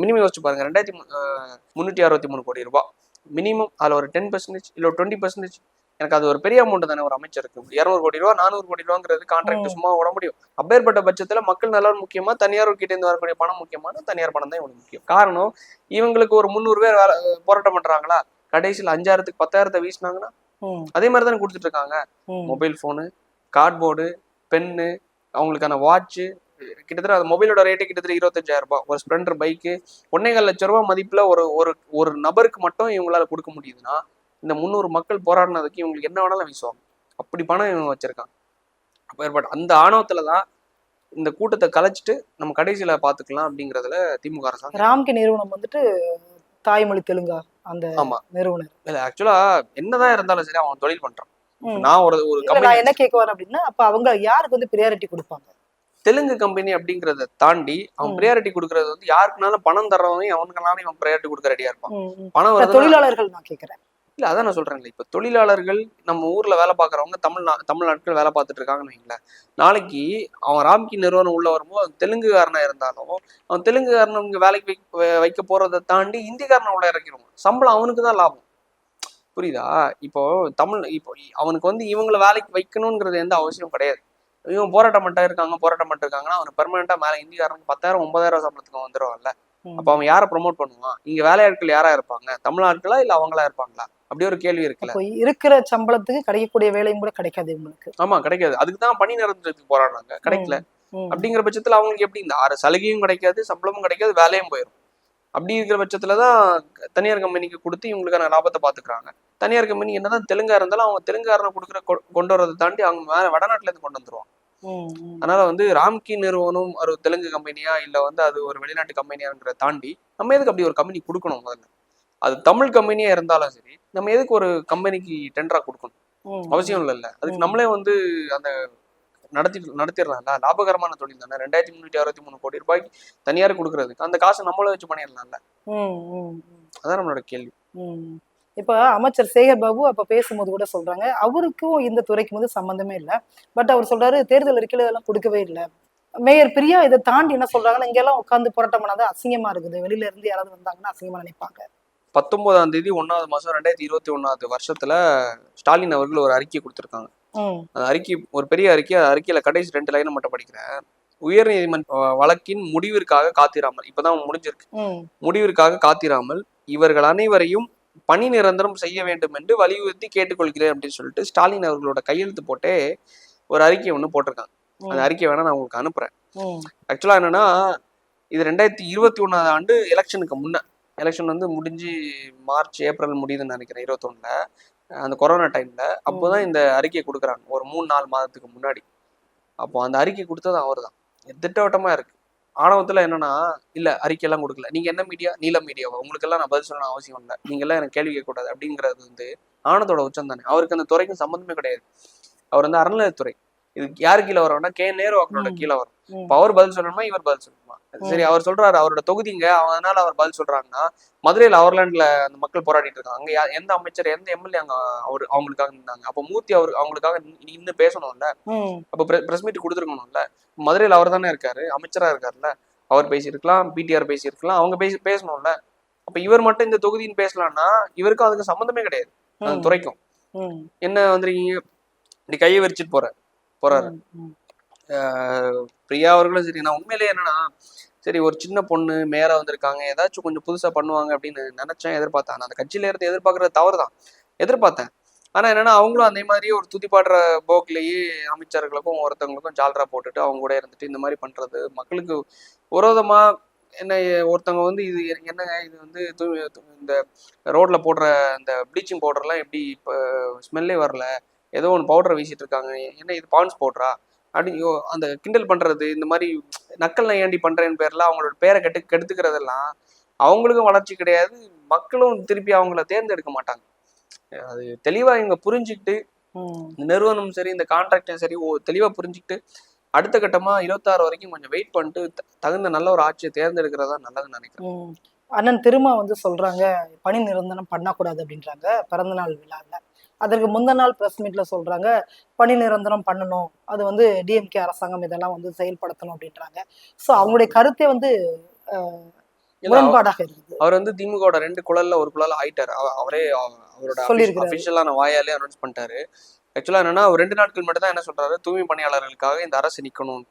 மினிமம் யோசிச்சு பாருங்க, 2,363 கோடி ரூபாய் மினிமம். அதுல ஒரு 10% இல்ல 20%, எனக்கு அது ஒரு பெரிய அமௌண்ட் தானே ஒரு அமைச்சருக்கு. 200 கோடி ரூபா 400 கோடி ரூபாங்கிறது கான்ட்ராக்ட் சும்மா விட முடியும்? அப்பேற்பட்ட பட்சத்துல மக்கள் நலன் முக்கியமா, தனியார் கிட்ட இருந்து வரக்கூடிய பணம் முக்கியமான? தனியார் பணம் தான் இவங்களுக்கு முக்கியம். காரணம், இவங்களுக்கு ஒரு 300 பேர் போராட்டம் பண்றாங்களா, கடைசியில் 5,000க்கு 10,000 வீசினாங்கன்னா அதே மாதிரி தானே கொடுத்துட்டு இருக்காங்க. மொபைல் போனு, கார்ட்போர்டு, பென்னு, அவங்களுக்கான வாட்சு, கிட்டத்தட்ட அந்த மொபைலோட ரேட்டு கிட்டத்தட்ட 25,000 ரூபாய். ஒரு ஸ்ப்ளெண்டர் பைக்கு 1,4 லட்சம் ரூபாய் மதிப்புல ஒரு நபருக்கு மட்டும் இவங்களால கொடுக்க முடியுதுன்னா இந்த 300 மக்கள் போராடினதுக்கு இவங்களுக்கு என்ன வேணாலும் வீசுவாங்க. அப்படி பணம் இவங்க வச்சிருக்காங்க. அப்ப அந்த ஆணவத்துலதான் இந்த கூட்டத்தை கலைச்சிட்டு நம்ம கடைசியில பாத்துக்கலாம் அப்படிங்கறதுல திமுக அரசாங்கம். ராம்கி நிறுவனம் வந்துட்டு தாய்மொழி தெலுங்கா அந்த நிறுவனர் இல்ல, ஆக்சுவலா என்னதான் இருந்தாலும் சரி அவன் தொழில் பண்றான். நான் ஒரு நான் என்ன கேட்க வரேன் அப்படின்னா, அப்ப அவங்க யாருக்கு வந்து பிரியாரிட்டி கொடுப்பாங்க? தெலுங்கு கம்பெனி அப்படிங்கறத தாண்டி அவன் பிரியாரிட்டி கொடுக்கறது வந்து யாருக்குனாலும் பணம் தர்றவங்க அவனுக்குனாலும் இவன் பிரியாரிட்டி கொடுக்க ரெடியா இருப்பான். பணம் வருது. தொழிலாளர்கள் நான் கேட்கிறேன். இல்ல அதான் நான் சொல்றேன்ல, இப்ப தொழிலாளர்கள் நம்ம ஊர்ல வேலை பாக்குறவங்க தமிழ்நாட்கள் வேலை பார்த்துட்டு இருக்காங்கன்னு வைங்களேன். நாளைக்கு அவன் ராம்கி நிறுவனம் உள்ள வரும்போது அவன் தெலுங்குக்காரனா இருந்தாலும் அவன் தெலுங்குக்காரனுக்கு வேலைக்கு வைக்க போறதை தாண்டி இந்திக்காரனை உள்ள இறக்கிடுவான். சம்பளம் அவனுக்கு தான் லாபம். புரியுதா? இப்போ இப்போ அவனுக்கு வந்து இவங்களை வேலைக்கு வைக்கணுங்கிறது எந்த அவசியம் கிடையாது. இவன் போராட்டம் பண்ணிட்டே இருக்காங்கன்னா அவனுக்கு பெர்மனண்டா மேல இந்திக்காரனுக்கு 10,000 9,000 சம்பளத்துக்கு வந்துடுவான்ல. அப்ப அவன் யாரை ப்ரொமோட் பண்ணுவான்? இங்க வேலையாட்கள் யாரா இருப்பாங்க? தமிழ்நாட்களா இல்ல அவங்களா இருப்பாங்களா? அப்படி ஒரு கேள்வி இருக்குல்ல. இருக்கிற சம்பளத்துக்கு கிடைக்கக்கூடிய வேலையும் கூட கிடைக்காது இவங்களுக்கு. ஆமா, கிடைக்காது. அதுக்குதான் பணி நிரந்தரத்துக்கு போராடுறாங்க, கிடைக்கல. அப்படிங்கிற பட்சத்துல அவங்களுக்கு எப்படி இந்த 6 சலுகையும் கிடைக்காது, சம்பளமும் கிடைக்காது, வேலையும் போயிடும். அப்படி இருக்கிற பட்சத்துலதான் தனியார் கம்பெனிக்கு கொடுத்து இவங்களுக்கான லாபத்தை பாத்துக்கிறாங்க. தனியார் கம்பெனி என்னதான் தெலுங்கா இருந்தாலும் அவங்க தெலுங்குக்காரனை கொண்டு வரதை தாண்டி அவங்க மேல வடநாட்டுல இருந்து கொண்டு வந்துருவாங்க. அதனால வந்து ராம்கி நிறுவனம் ஒரு தெலுங்கு கம்பெனியா இல்ல வந்து அது ஒரு வெளிநாட்டு கம்பெனியாங்கிறத தாண்டி நம்ம எதுக்கு அப்படி ஒரு கம்பெனி கொடுக்கணும்? முதல்ல அது தமிழ் கம்பெனியா இருந்தாலும் சரி நம்ம எதுக்கு ஒரு கம்பெனிக்கு டெண்டரா கொடுக்கணும்? அவசியம் இல்லைல்ல. அதுக்கு நம்மளே வந்து அந்த நடத்திடலாம்ல. லாபகரமான தொழில் தானே. 2,363 கோடி ரூபாய்க்கு தனியார் கொடுக்கறதுக்கு அந்த காசை நம்மளே வச்சு பண்ணிடலாம்ல. அதான் நம்மளோட கேள்வி. இப்ப அமைச்சர் சேகர் பாபு அப்ப பேசும்போது கூட சொல்றாங்க, அவருக்கும் இந்த துறைக்கும் வந்து சம்பந்தமே இல்லை. பட் அவர் சொல்றாரு தேர்தல் அறிக்கையில இதெல்லாம் கொடுக்கவே இல்லை. மேயர் பிரியா இதை தாண்டி என்ன சொல்றாங்கன்னா, இங்க எல்லாம் உட்காந்து போராட்டம் பண்ணாத அசிங்கமா இருக்குது, வெளியில இருந்து யாராவது வந்தாங்கன்னா அசிங்கமா நினைப்பாங்க. 19ஆம் தேதி 1வது மாசம் 2021 வருஷத்துல ஸ்டாலின் அவர்கள் ஒரு அறிக்கை கொடுத்திருக்காங்க. அந்த அறிக்கை ஒரு பெரிய அறிக்கை. அறிக்கையில கடைசி 2 லைனை மட்டும் படிக்கிறேன். உயர்நீதிமன்ற வழக்கின் முடிவிற்காக காத்திராமல், இப்பதான் முடிஞ்சிருக்கு, முடிவிற்காக காத்திராமல் இவர்கள் அனைவரையும் பணி நிரந்தரம் செய்ய வேண்டும் என்று வலியுறுத்தி கேட்டுக்கொள்கிறேன் அப்படின்னு சொல்லிட்டு ஸ்டாலின் அவர்களோட கையெழுத்து போட்டே ஒரு அறிக்கை ஒண்ணு போட்டிருக்காங்க. அந்த அறிக்கை வேணா நான் உங்களுக்கு அனுப்புறேன். ஆக்சுவலா என்னன்னா, இது 2021 ஆண்டு எலெக்ஷனுக்கு முன்ன, எலெக்ஷன் வந்து முடிஞ்சு மார்ச் ஏப்ரல் முடியுதுன்னு நினைக்கிறேன் 21ல, அந்த கொரோனா டைம்ல. அப்போதான் இந்த அறிக்கையை கொடுக்குறாங்க, ஒரு 3-4 மாதத்துக்கு முன்னாடி. அப்போ அந்த அறிக்கை கொடுத்தது அவர் தான். திட்டவட்டமா இருக்கு. ஆணவத்துல என்னன்னா, இல்ல அறிக்கையெல்லாம் கொடுக்கல, நீங்க என்ன மீடியா, நீலம் மீடியாவா, உங்களுக்கு எல்லாம் நான் பதில் சொல்லணும் அவசியம் இல்லை, நீங்க எல்லாம் எனக்கு கேள்வி கேட்க கூடாது அப்படிங்கிறது வந்து ஆணவத்தோட உச்சம் தானே. அவருக்கு அந்த துறைக்கும் சம்மந்தமே கிடையாது. அவர் வந்து அறநிலையத்துறை. இது யாரு கீழே வரும்னா கே நேரு அவர்களோட கீழே வரும். இப்ப அவர் பதில் சொல்லணுமா, இவர் பதில் சொல்லணுமா? சரி, அவர் சொல்றாரு அவரோட தொகுதிங்க, அதனால அவர் பதில் சொல்றாங்கன்னா, மதுரையில் அவர்லாண்ட்ல அந்த மக்கள் போராடிட்டு இருக்காங்க. அங்க எந்த அமைச்சர், எந்த எம்எல்ஏ அங்க அவங்களுக்காக நின்றாங்க? அப்ப மூர்த்தி அவங்களுக்காக இன்னும் பேசணும்ல, அப்ப பிரஸ் மீட் கொடுத்துருக்கணும்ல. மதுரையில் அவர் தானே இருக்காரு, அமைச்சரா இருக்காருல்ல, அவர் பேசியிருக்கலாம், பிடிஆர் பேசியிருக்கலாம், அவங்க பேசணும்ல. அப்ப இவர் மட்டும் இந்த தொகுதின்னு பேசலாம்னா இவருக்கும் அதுக்கு சம்மந்தமே கிடையாது, அந்த துறைக்கும். என்ன வந்துருக்கீங்க இப்படி கையை விரிச்சிட்டு போறாரு. பிரியா அவர்களும் சரி. நான் உண்மையிலேயே என்னன்னா, சரி ஒரு சின்ன பொண்ணு மேயரா வந்திருக்காங்க, ஏதாச்சும் கொஞ்சம் புதுசா பண்ணுவாங்க அப்படின்னு நினைச்சேன், எதிர்பார்த்தேன். அந்த கட்சியில இருந்து எதிர்பார்க்கறது தவறுதான், எதிர்பார்த்தேன். ஆனா என்னன்னா, அவங்களும் அதே மாதிரியே ஒரு துதிப்பாடுற போக்கிலேயே அமைச்சர்களுக்கும் ஒருத்தவங்களுக்கும் ஜால்ரா போட்டுட்டு அவங்க கூட இருந்துட்டு இந்த மாதிரி பண்றது மக்களுக்கு விரோதமா. என்ன ஒருத்தவங்க வந்து இது என்னங்க இது வந்து இந்த ரோட்ல போடுற இந்த ப்ளீச்சிங் பவுடர்லாம் எப்படி இப்போ ஸ்மெல்லே வரல, ஏதோ ஒன்று பவுடரை வீசிட்டு இருக்காங்க, என்ன இது பான்ஸ் பவுடரா அப்படி அந்த கிண்டல் பண்றது, இந்த மாதிரி நக்கல் நையாண்டி பண்றேன்னு பேர்ல அவங்களோட பேரை கெடுத்துக்கிறதெல்லாம் அவங்களுக்கும் வளர்ச்சி கிடையாது, மக்களும் திருப்பி அவங்கள தேர்ந்தெடுக்க மாட்டாங்க. அது தெளிவா இவங்க புரிஞ்சுக்கிட்டு, இந்த நிறுவனம் சரி இந்த கான்ட்ராக்டும் சரி தெளிவா புரிஞ்சுக்கிட்டு அடுத்த கட்டமா 26 வரைக்கும் கொஞ்சம் வெயிட் பண்ணிட்டு தகுந்த நல்ல ஒரு ஆட்சியை தேர்ந்தெடுக்கிறதா நல்லதுன்னு நினைக்கிறேன். அண்ணன் திருமா வந்து சொல்றாங்க பணி நிரந்தரம் பண்ணக்கூடாது அப்படின்றாங்க பிறந்தநாள் விழாவில். அதற்கு முந்தின நாள் பிரஸ் மீட்ல சொல்றாங்க பணி நிரந்தரம் பண்ணணும், அது வந்து டிஎம்கே அரசாங்கம் இதெல்லாம் வந்து செயல்படுத்தணும் அப்படின்றாங்க. ஸோ அவங்களுடைய கருத்தை வந்து முரண்பாடாக இருக்குது. அவர் வந்து திமுகவோட 2 குழல்ல ஒரு குழல் ஆயிட்டாரு. அவரே அவரோட அபிஷியலான வாயாலே அனௌன்ஸ் பண்ணிட்டாரு. ஆக்சுவலா என்னன்னா, ஒரு 2 நாட்கள் மட்டும் தான் என்ன சொல்றாரு, தூய்மை பணியாளர்களுக்காக இந்த அரசு நிக்கணும்.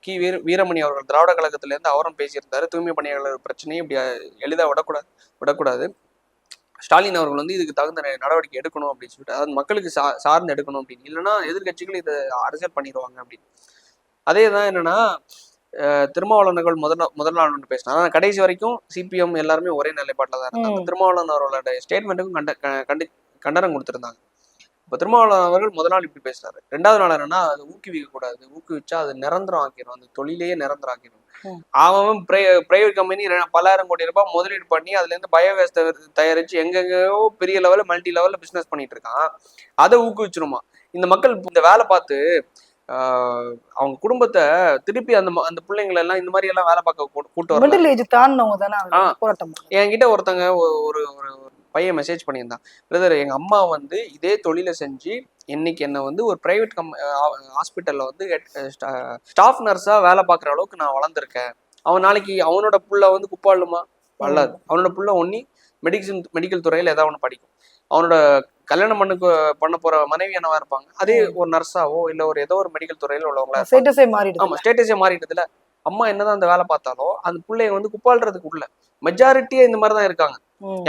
வீரமணி அவர்கள் திராவிட கழகத்துல இருந்து அவரும் பேசியிருந்தாரு, தூய்மை பணியாளர் பிரச்சனையை இப்படி எளிதா விடக்கூடாது. ஸ்டாலின் அவர்கள் வந்து இதுக்கு தகுந்த நடவடிக்கை எடுக்கணும் அப்படின்னு சொல்லிட்டு, அதாவது மக்களுக்கு சார்ந்து எடுக்கணும் அப்படின்னு, இல்லைன்னா எதிர்கட்சிகள் இதை அரசியல் பண்ணிடுவாங்க அப்படின்னு. அதே தான் என்னன்னா, திருமாவளவர்கள் முதல் நாள் ஒன்று பேசினா, கடைசி வரைக்கும் சிபிஎம் எல்லாருமே ஒரே நிலைப்பாட்டில் தான் இருந்தாங்க. திருமாவளவன் அவர்களோட ஸ்டேட்மெண்ட்டுக்கும் கண்டனம் கொடுத்திருந்தாங்க. இப்போ திருமாவளவன் அவர்கள் முதல் நாள் இப்படி பேசுறாரு. 2வது நாள் என்னன்னா, அது ஊக்குவிக்க கூடாது, ஊக்குவிச்சா அது நிரந்தரம் ஆக்கிடும், அந்த தொழிலையே நிரந்தரம் ஆக்கிடும். அவன் பிரைவேட் கம்பெனி பல ஆயிரம் கோடி ரூபாய் முதலீடு பண்ணி அதுல இருந்து பயோகேஸ் தயாரிச்சு எங்கெங்கயோ பெரிய லெவல்ல மல்டி லெவல்ல பிசினஸ் பண்ணிட்டு இருக்கான், அதை ஊக்குவிச்சிருமா. இந்த மக்கள் இந்த வேலை பார்த்து அவங்க குடும்பத்தை திருப்பி அந்த பிள்ளைங்களை எல்லாம் இந்த மாதிரி எல்லாம் வேலை பார்க்க கூட்டு வர. என்கிட்ட ஒருத்தங்க ஒரு பையன் மெசேஜ் பண்ணியிருந்தான், பிரதர் எங்க அம்மா வந்து இதே தொழிலை செஞ்சு இன்னைக்கு என்ன வந்து ஒரு பிரைவேட் ஹாஸ்பிட்டல்ல வந்து ஸ்டாஃப் நர்ஸா வேலை பார்க்குற அளவுக்கு நான் வளர்ந்துருக்கேன். அவன் நாளைக்கு அவனோட புள்ள வந்து குப்பாளுமா வல்லாது, அவனோட புள்ள ஒன்னி மெடிக்கல் துறையில ஏதாவது ஒன்று படிக்கும், அவனோட கல்யாணம் பண்ண போற மனைவி என்னவா இருப்பாங்க, அதே ஒரு நர்ஸாவோ இல்ல ஒரு ஏதோ ஒரு மெடிக்கல் துறையில உள்ளவங்களா. ஸ்டேட்டஸே மாறிடுதுல. அம்மா என்னதான் அந்த வேலை பார்த்தாலும் அந்த பிள்ளைய வந்து குப்பாளுறதுக்கு உள்ள மெஜாரிட்டியே இந்த மாதிரிதான் இருக்காங்க.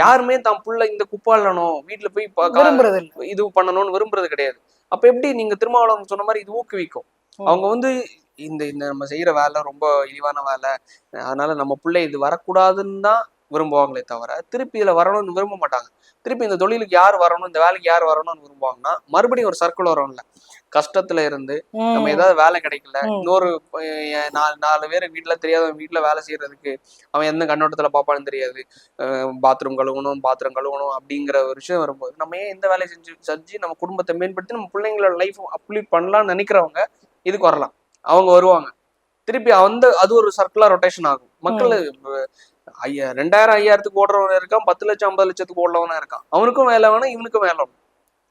யாருமே தான் புள்ள இந்த குப்பாளணும் வீட்டுல போய் இது பண்ணணும்னு விரும்புறது கிடையாது. அப்ப எப்படி நீங்க திருமாவளவன் சொன்ன மாதிரி இது ஊக்குவிக்கும். அவங்க வந்து இந்த நம்ம செய்யற வேலை ரொம்ப இழிவான வேலை, அதனால நம்ம பிள்ளை இது வரக்கூடாதுன்னு தான் விரும்புவாங்களே தவிர திருப்பி இதுல வரணும்னு விரும்ப மாட்டாங்க. திருப்பி இந்த தொழிலுக்கு யார் வரணும், இந்த வேலைக்கு யார் வரணும்னு விரும்புவாங்கன்னா மறுபடியும் ஒரு சர்க்கிள் வரும்ல. கஷ்டத்துல இருந்து நம்ம ஏதாவது வேலை கிடைக்கல, இன்னொரு 4 பேர் வீட்டுல தெரியாதவன் வீட்டுல வேலை செய்யறதுக்கு அவன் எந்த கண்ணோட்டத்துல பாப்பான்னு தெரியாது, பாத்ரூம் கழுவணும் அப்படிங்கிற ஒரு விஷயம் வரும்போது நம்ம ஏன் இந்த வேலையை செஞ்சு நம்ம குடும்பத்தை மேம்படுத்தி நம்ம பிள்ளைங்களோட லைஃப் அப்லீட் பண்ணலாம்னு நினைக்கிறவங்க இதுக்கு வரலாம். அவங்க வருவாங்க திருப்பி அது ஒரு சர்க்குலர் ரொட்டேஷன் ஆகும். மக்கள் 2000-5000த்துக்கு ஓடுறவன் இருக்கான், 10 லட்சம் 50 லட்சத்துக்கு ஓடுறவனா இருக்கான். அவனுக்கும் வேலை வேணும், இவனுக்கும் வேலை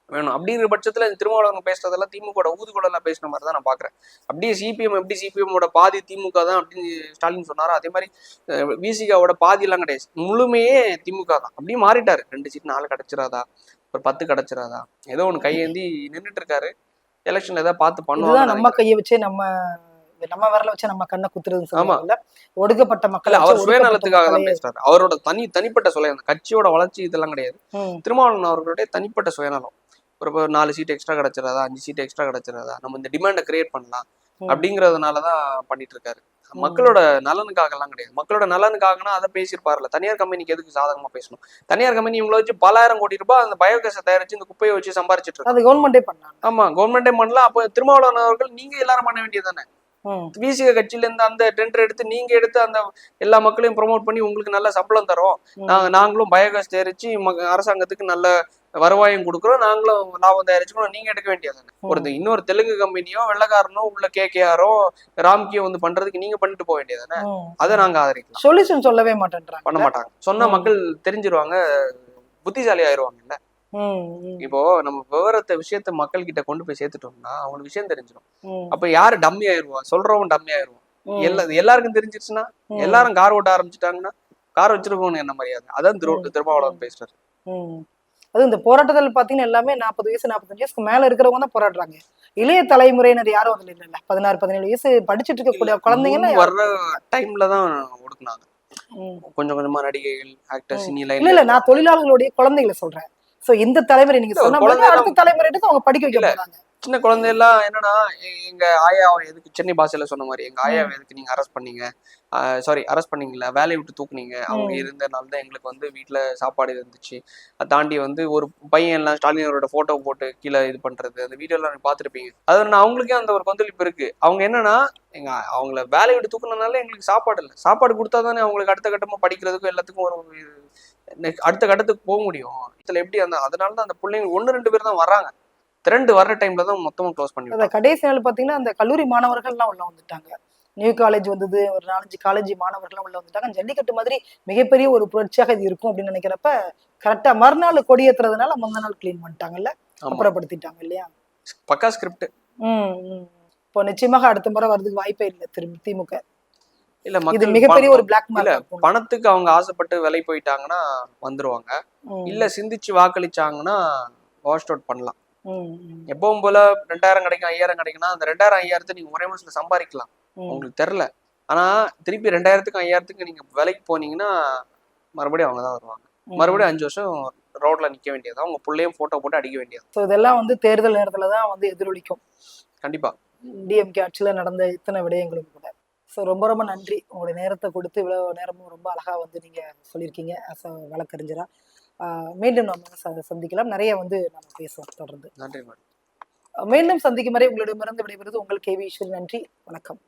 வேணும். அப்படிங்கிற பட்சத்துல திருமாவளவன் பேசுறதெல்லாம் திமுக ஊதுகுழலாம் பேசின மாதிரி தான் நான் பாக்குறேன். அப்படியே சிபிஎம் எப்படி சிபிஎம்மோட பாதி திமுக தான் அப்படின்னு ஸ்டாலின் சொன்னாரோ அதே மாதிரி விசிகாவோட பாதி எல்லாம் கிடையாது, முழுமையே திமுக தான். அப்படியே மாறிட்டாரு. 2 சீட் 4 கிடைச்சிடாதா, ஒரு 10 கிடைச்சிடாதா, ஏதோ ஒண்ணு கையேந்தி நின்றுட்டு இருக்காரு. எலெக்ஷன்ல ஏதாவது பார்த்து பண்ணுவாங்க. நம்ம கையை வச்சே நம்ம இந்த நம்ம விரல வச்சு நம்ம கண்ணை குத்துறதுன்னு சொல்லுவாங்கல்ல, ஒடுக்கப்பட்ட இல்ல மக்களை வச்சு அவர் ஒடுக்கப்பட்ட சுயநலத்துக்காக தான் மக்களை. பேசுறாரு. அவரோட தனிப்பட்ட சுயம், அந்த கட்சியோட வளர்ச்சி இதெல்லாம் கிடையாது. ம், திருமாவளவன் அவர்களுடைய தனிப்பட்ட சுயநலம். ஒரு 4 சீட் எக்ஸ்ட்ரா கிடைச்சிடாதா, 5 சீட் எக்ஸ்ட்ரா கிடைச்சிடாதா, நம்ம இந்த டிமாண்டை கிரியேட் பண்ணலாம் ம், அப்படிங்கறதுனாலதான் பண்ணிட்டு இருக்காரு. ம், மக்களோட நலனுக்காக எல்லாம் கிடையாது. மக்களோட நலனுக்காகனா அதை பேசியிருப்பாருல. தனியார் கம்பெனிக்கு எதுக்கு சாதகமா பேசணும்? தனியார் கம்பெனி இவங்களை வச்சு பல ஆயிரம் கோடி ரூபாய் அந்த பயோகேஸை தயாரிச்சு இந்த குப்பையை வச்சு சம்பாரிச்சிட்டு இருக்காங்க. அது கவர்மெண்டே பண்ணாங்க. ஆமா, கவர்மெண்டே பண்ணலாம். அப்ப திருமாவளவன் அவர்கள் நீங்க எல்லாரும் பண்ண வேண்டியது தானே. ம், விசிக கட்சியில இருந்து அந்த டெண்டர் எடுத்து நீங்க எடுத்து அந்த எல்லா மக்களையும் ப்ரோமோட் பண்ணி உங்களுக்கு நல்ல சம்பளம் தரோம், ம், நாங்களும் பயோகேஸ் தயாரிச்சு அரசாங்கத்துக்கு நல்ல வருவாயும் கொடுக்குறோம், நாங்களும் லாபம் தயாரிச்சுக்கணும், நீங்க எடுக்க வேண்டியது தானே. ம், இன்னொரு தெலுங்கு கம்பெனியோ வெள்ளக்காரனோ உள்ள கேகேஆரோ ராம்கியோ வந்து பண்றதுக்கு நீங்க பண்ணிட்டு போக வேண்டியது தானே. ம். அதை நாங்க ஆதரிக்கலாம். சொல்யூஷன் சொல்லவே மாட்டேன்றாங்க. பண்ண மாட்டாங்க. சொன்னா ம். மக்கள் தெரிஞ்சிருவாங்க, புத்திசாலி ஆயிருவாங்கல்ல. ம், ம், இப்போ நம்ம விஷயத்த மக்கள் கிட்ட கொண்டு போய் சேர்த்துட்டோம்னா அவங்களுக்கு விஷயம் தெரிஞ்சிடும். ம், அப்ப யாரு டம்மி ஆயிருவா? சொல்றவன் டம்மி ஆயிருவான். ம், எல்லாருக்கும் தெரிஞ்சிருச்சுன்னா, ம், எல்லாரும் கார் ஓட்ட ஆரம்பிச்சுட்டாங்கன்னா கார் வச்சிருக்கவனு என்ன மரியாதை? அதான் ம், திருமாவளவன் பேசுறாரு. ம். அதுவும் இந்த போராட்டத்தில் பாத்தீங்கன்னா எல்லாமே 40 வயசு 45 வயசுக்கு மேல இருக்கிறவங்க தான் போராடுறாங்க. இளைய தலைமுறையினர் யாரும் அதுல இல்ல. 16 17 வயசு படிச்சுட்டு இருக்கக்கூடிய குழந்தைங்க வர்ற டைம்ல தான் ஒடுக்குனாங்க. ம். கொஞ்சம் கொஞ்சமா நடிகைகள், ஆக்டர், சினி இல்ல லைன்ல இல்ல, நான் தொழிலாளர்களுடைய குழந்தைகளை சொல்றேன். சோ இந்த தலைமுறை நீங்க சொன்ன மாதிரி குழந்தை அடுத்த தலைமுறைட்டு அவங்க படிக்க வைக்க போறாங்க. சின்ன குழந்தை எல்லாம் என்னன்னா, எங்க ஆயாவை எதுக்கு, சென்னை பாஷையில சொன்ன மாதிரி, எங்க ஆயாவை எதுக்கு நீங்க அரெஸ்ட் பண்ணீங்க, அரெஸ்ட் பண்ணீங்களா, வேலையை விட்டு தூக்குனீங்க, அவங்க இருந்தனால தான் எங்களுக்கு வந்து வீட்டுல சாப்பாடு இருந்துச்சு. அதை தாண்டி வந்து ஒரு பையன் எல்லாம் ஸ்டாலினோட போட்டோ போட்டு கீழே இது பண்றது, அந்த வீடியோ எல்லாம் பார்த்துருப்பீங்க. அது நான் அவங்களுக்கே அந்த ஒரு கொந்தளிப்பு இருக்கு. அவங்க என்னன்னா, அவங்கள வேலையை விட்டு தூக்குனதுனால எங்களுக்கு சாப்பாடு இல்லை, சாப்பாடு கொடுத்தா தானே அவங்களுக்கு அடுத்த கட்டமா படிக்கிறதுக்கும் எல்லாத்துக்கும் ஒரு அடுத்த கட்டத்துக்கு போக முடியும். இதுல எப்படி அதனாலதான் அந்த பிள்ளைங்க 1-2 பேர் தான் வர்றாங்க. திரண்டு வர்ற டைம்ல தான் மொத்தமா க்ளோஸ் பண்ணி. கடைசி நாள் பாத்தீங்கன்னா அந்த கல்லூரி மாணவர்கள் எல்லாம் உள்ள வந்துட்டாங்க. நியூ காலேஜ் வந்தது, ஒரு 4-5 காலேஜ் மாணவர்கள் உள்ள வந்துட்டாங்க. ஜல்லிக்கட்டு மாதிரி மிகப்பெரிய ஒரு புரட்சியாக இது இருக்கும் அப்படின்னு நினைக்கிறப்ப கரெக்டா மறுநாள் கொடியேற்றுறதுனால முந்த நாள் கிளீன் பண்ணிட்டாங்கல்ல, அப்புறப்படுத்திட்டாங்க இல்லையா. பக்கா ஸ்கிரிப்ட். இப்போ நிச்சயமாக அடுத்த முறை வர்றதுக்கு வாய்ப்பே இல்லை திரும்பி திமுக. இல்ல, இது மிகப்பெரிய ஒரு பிளாக் மார்க். பணத்துக்கு அவங்க ஆசைப்பட்டு விலை போயிட்டாங்கன்னா வந்துருவாங்க. இல்ல சிந்திச்சு வாக்களிச்சாங்கன்னா வாஷ் அவுட் பண்ணலாம். எப்பவும் போல 2000 கிடைக்கும் 5000 கிடைக்கும்னா அந்த 2000 5000 நீங்க ஒரே மாசத்துல சம்பாதிக்கலாம், உங்களுக்கு தெரியல. ஆனா திருப்பி 2000க்கும் 5000க்கு நீங்க விலைக்கு போனீங்கன்னா மறுபடியும் அவங்க தான் வருவாங்க. மறுபடியும் 5 வருஷம் ரோட்ல நிக்க வேண்டியது, அவங்க பிள்ளையும் போட்டோ போட்டு அடிக்க வேண்டியது. இதெல்லாம் வந்து தேர்தல் நேரத்துலதான் வந்து எதிரொலிக்கும் கண்டிப்பா. டிஎம்கே ஆட்சியில நடந்த இத்தனை விடயங்களும் கூட. ஸோ ரொம்ப ரொம்ப நன்றி, உங்களுடைய நேரத்தை கொடுத்து இவ்வளவு நேரமும் ரொம்ப அழகா வந்து நீங்க சொல்லியிருக்கீங்க ஆஸ் அ வழக்கறிஞரா. மீண்டும் நம்ம சந்திக்கலாம், நிறைய வந்து நம்ம பேசுவோம் தொடர்ந்து. நன்றி. மீண்டும் சந்திக்கும் வரை உங்களிடமிருந்து விடைபெறுவது உங்கள் கேவி ஈஸ்வரி. நன்றி, வணக்கம்.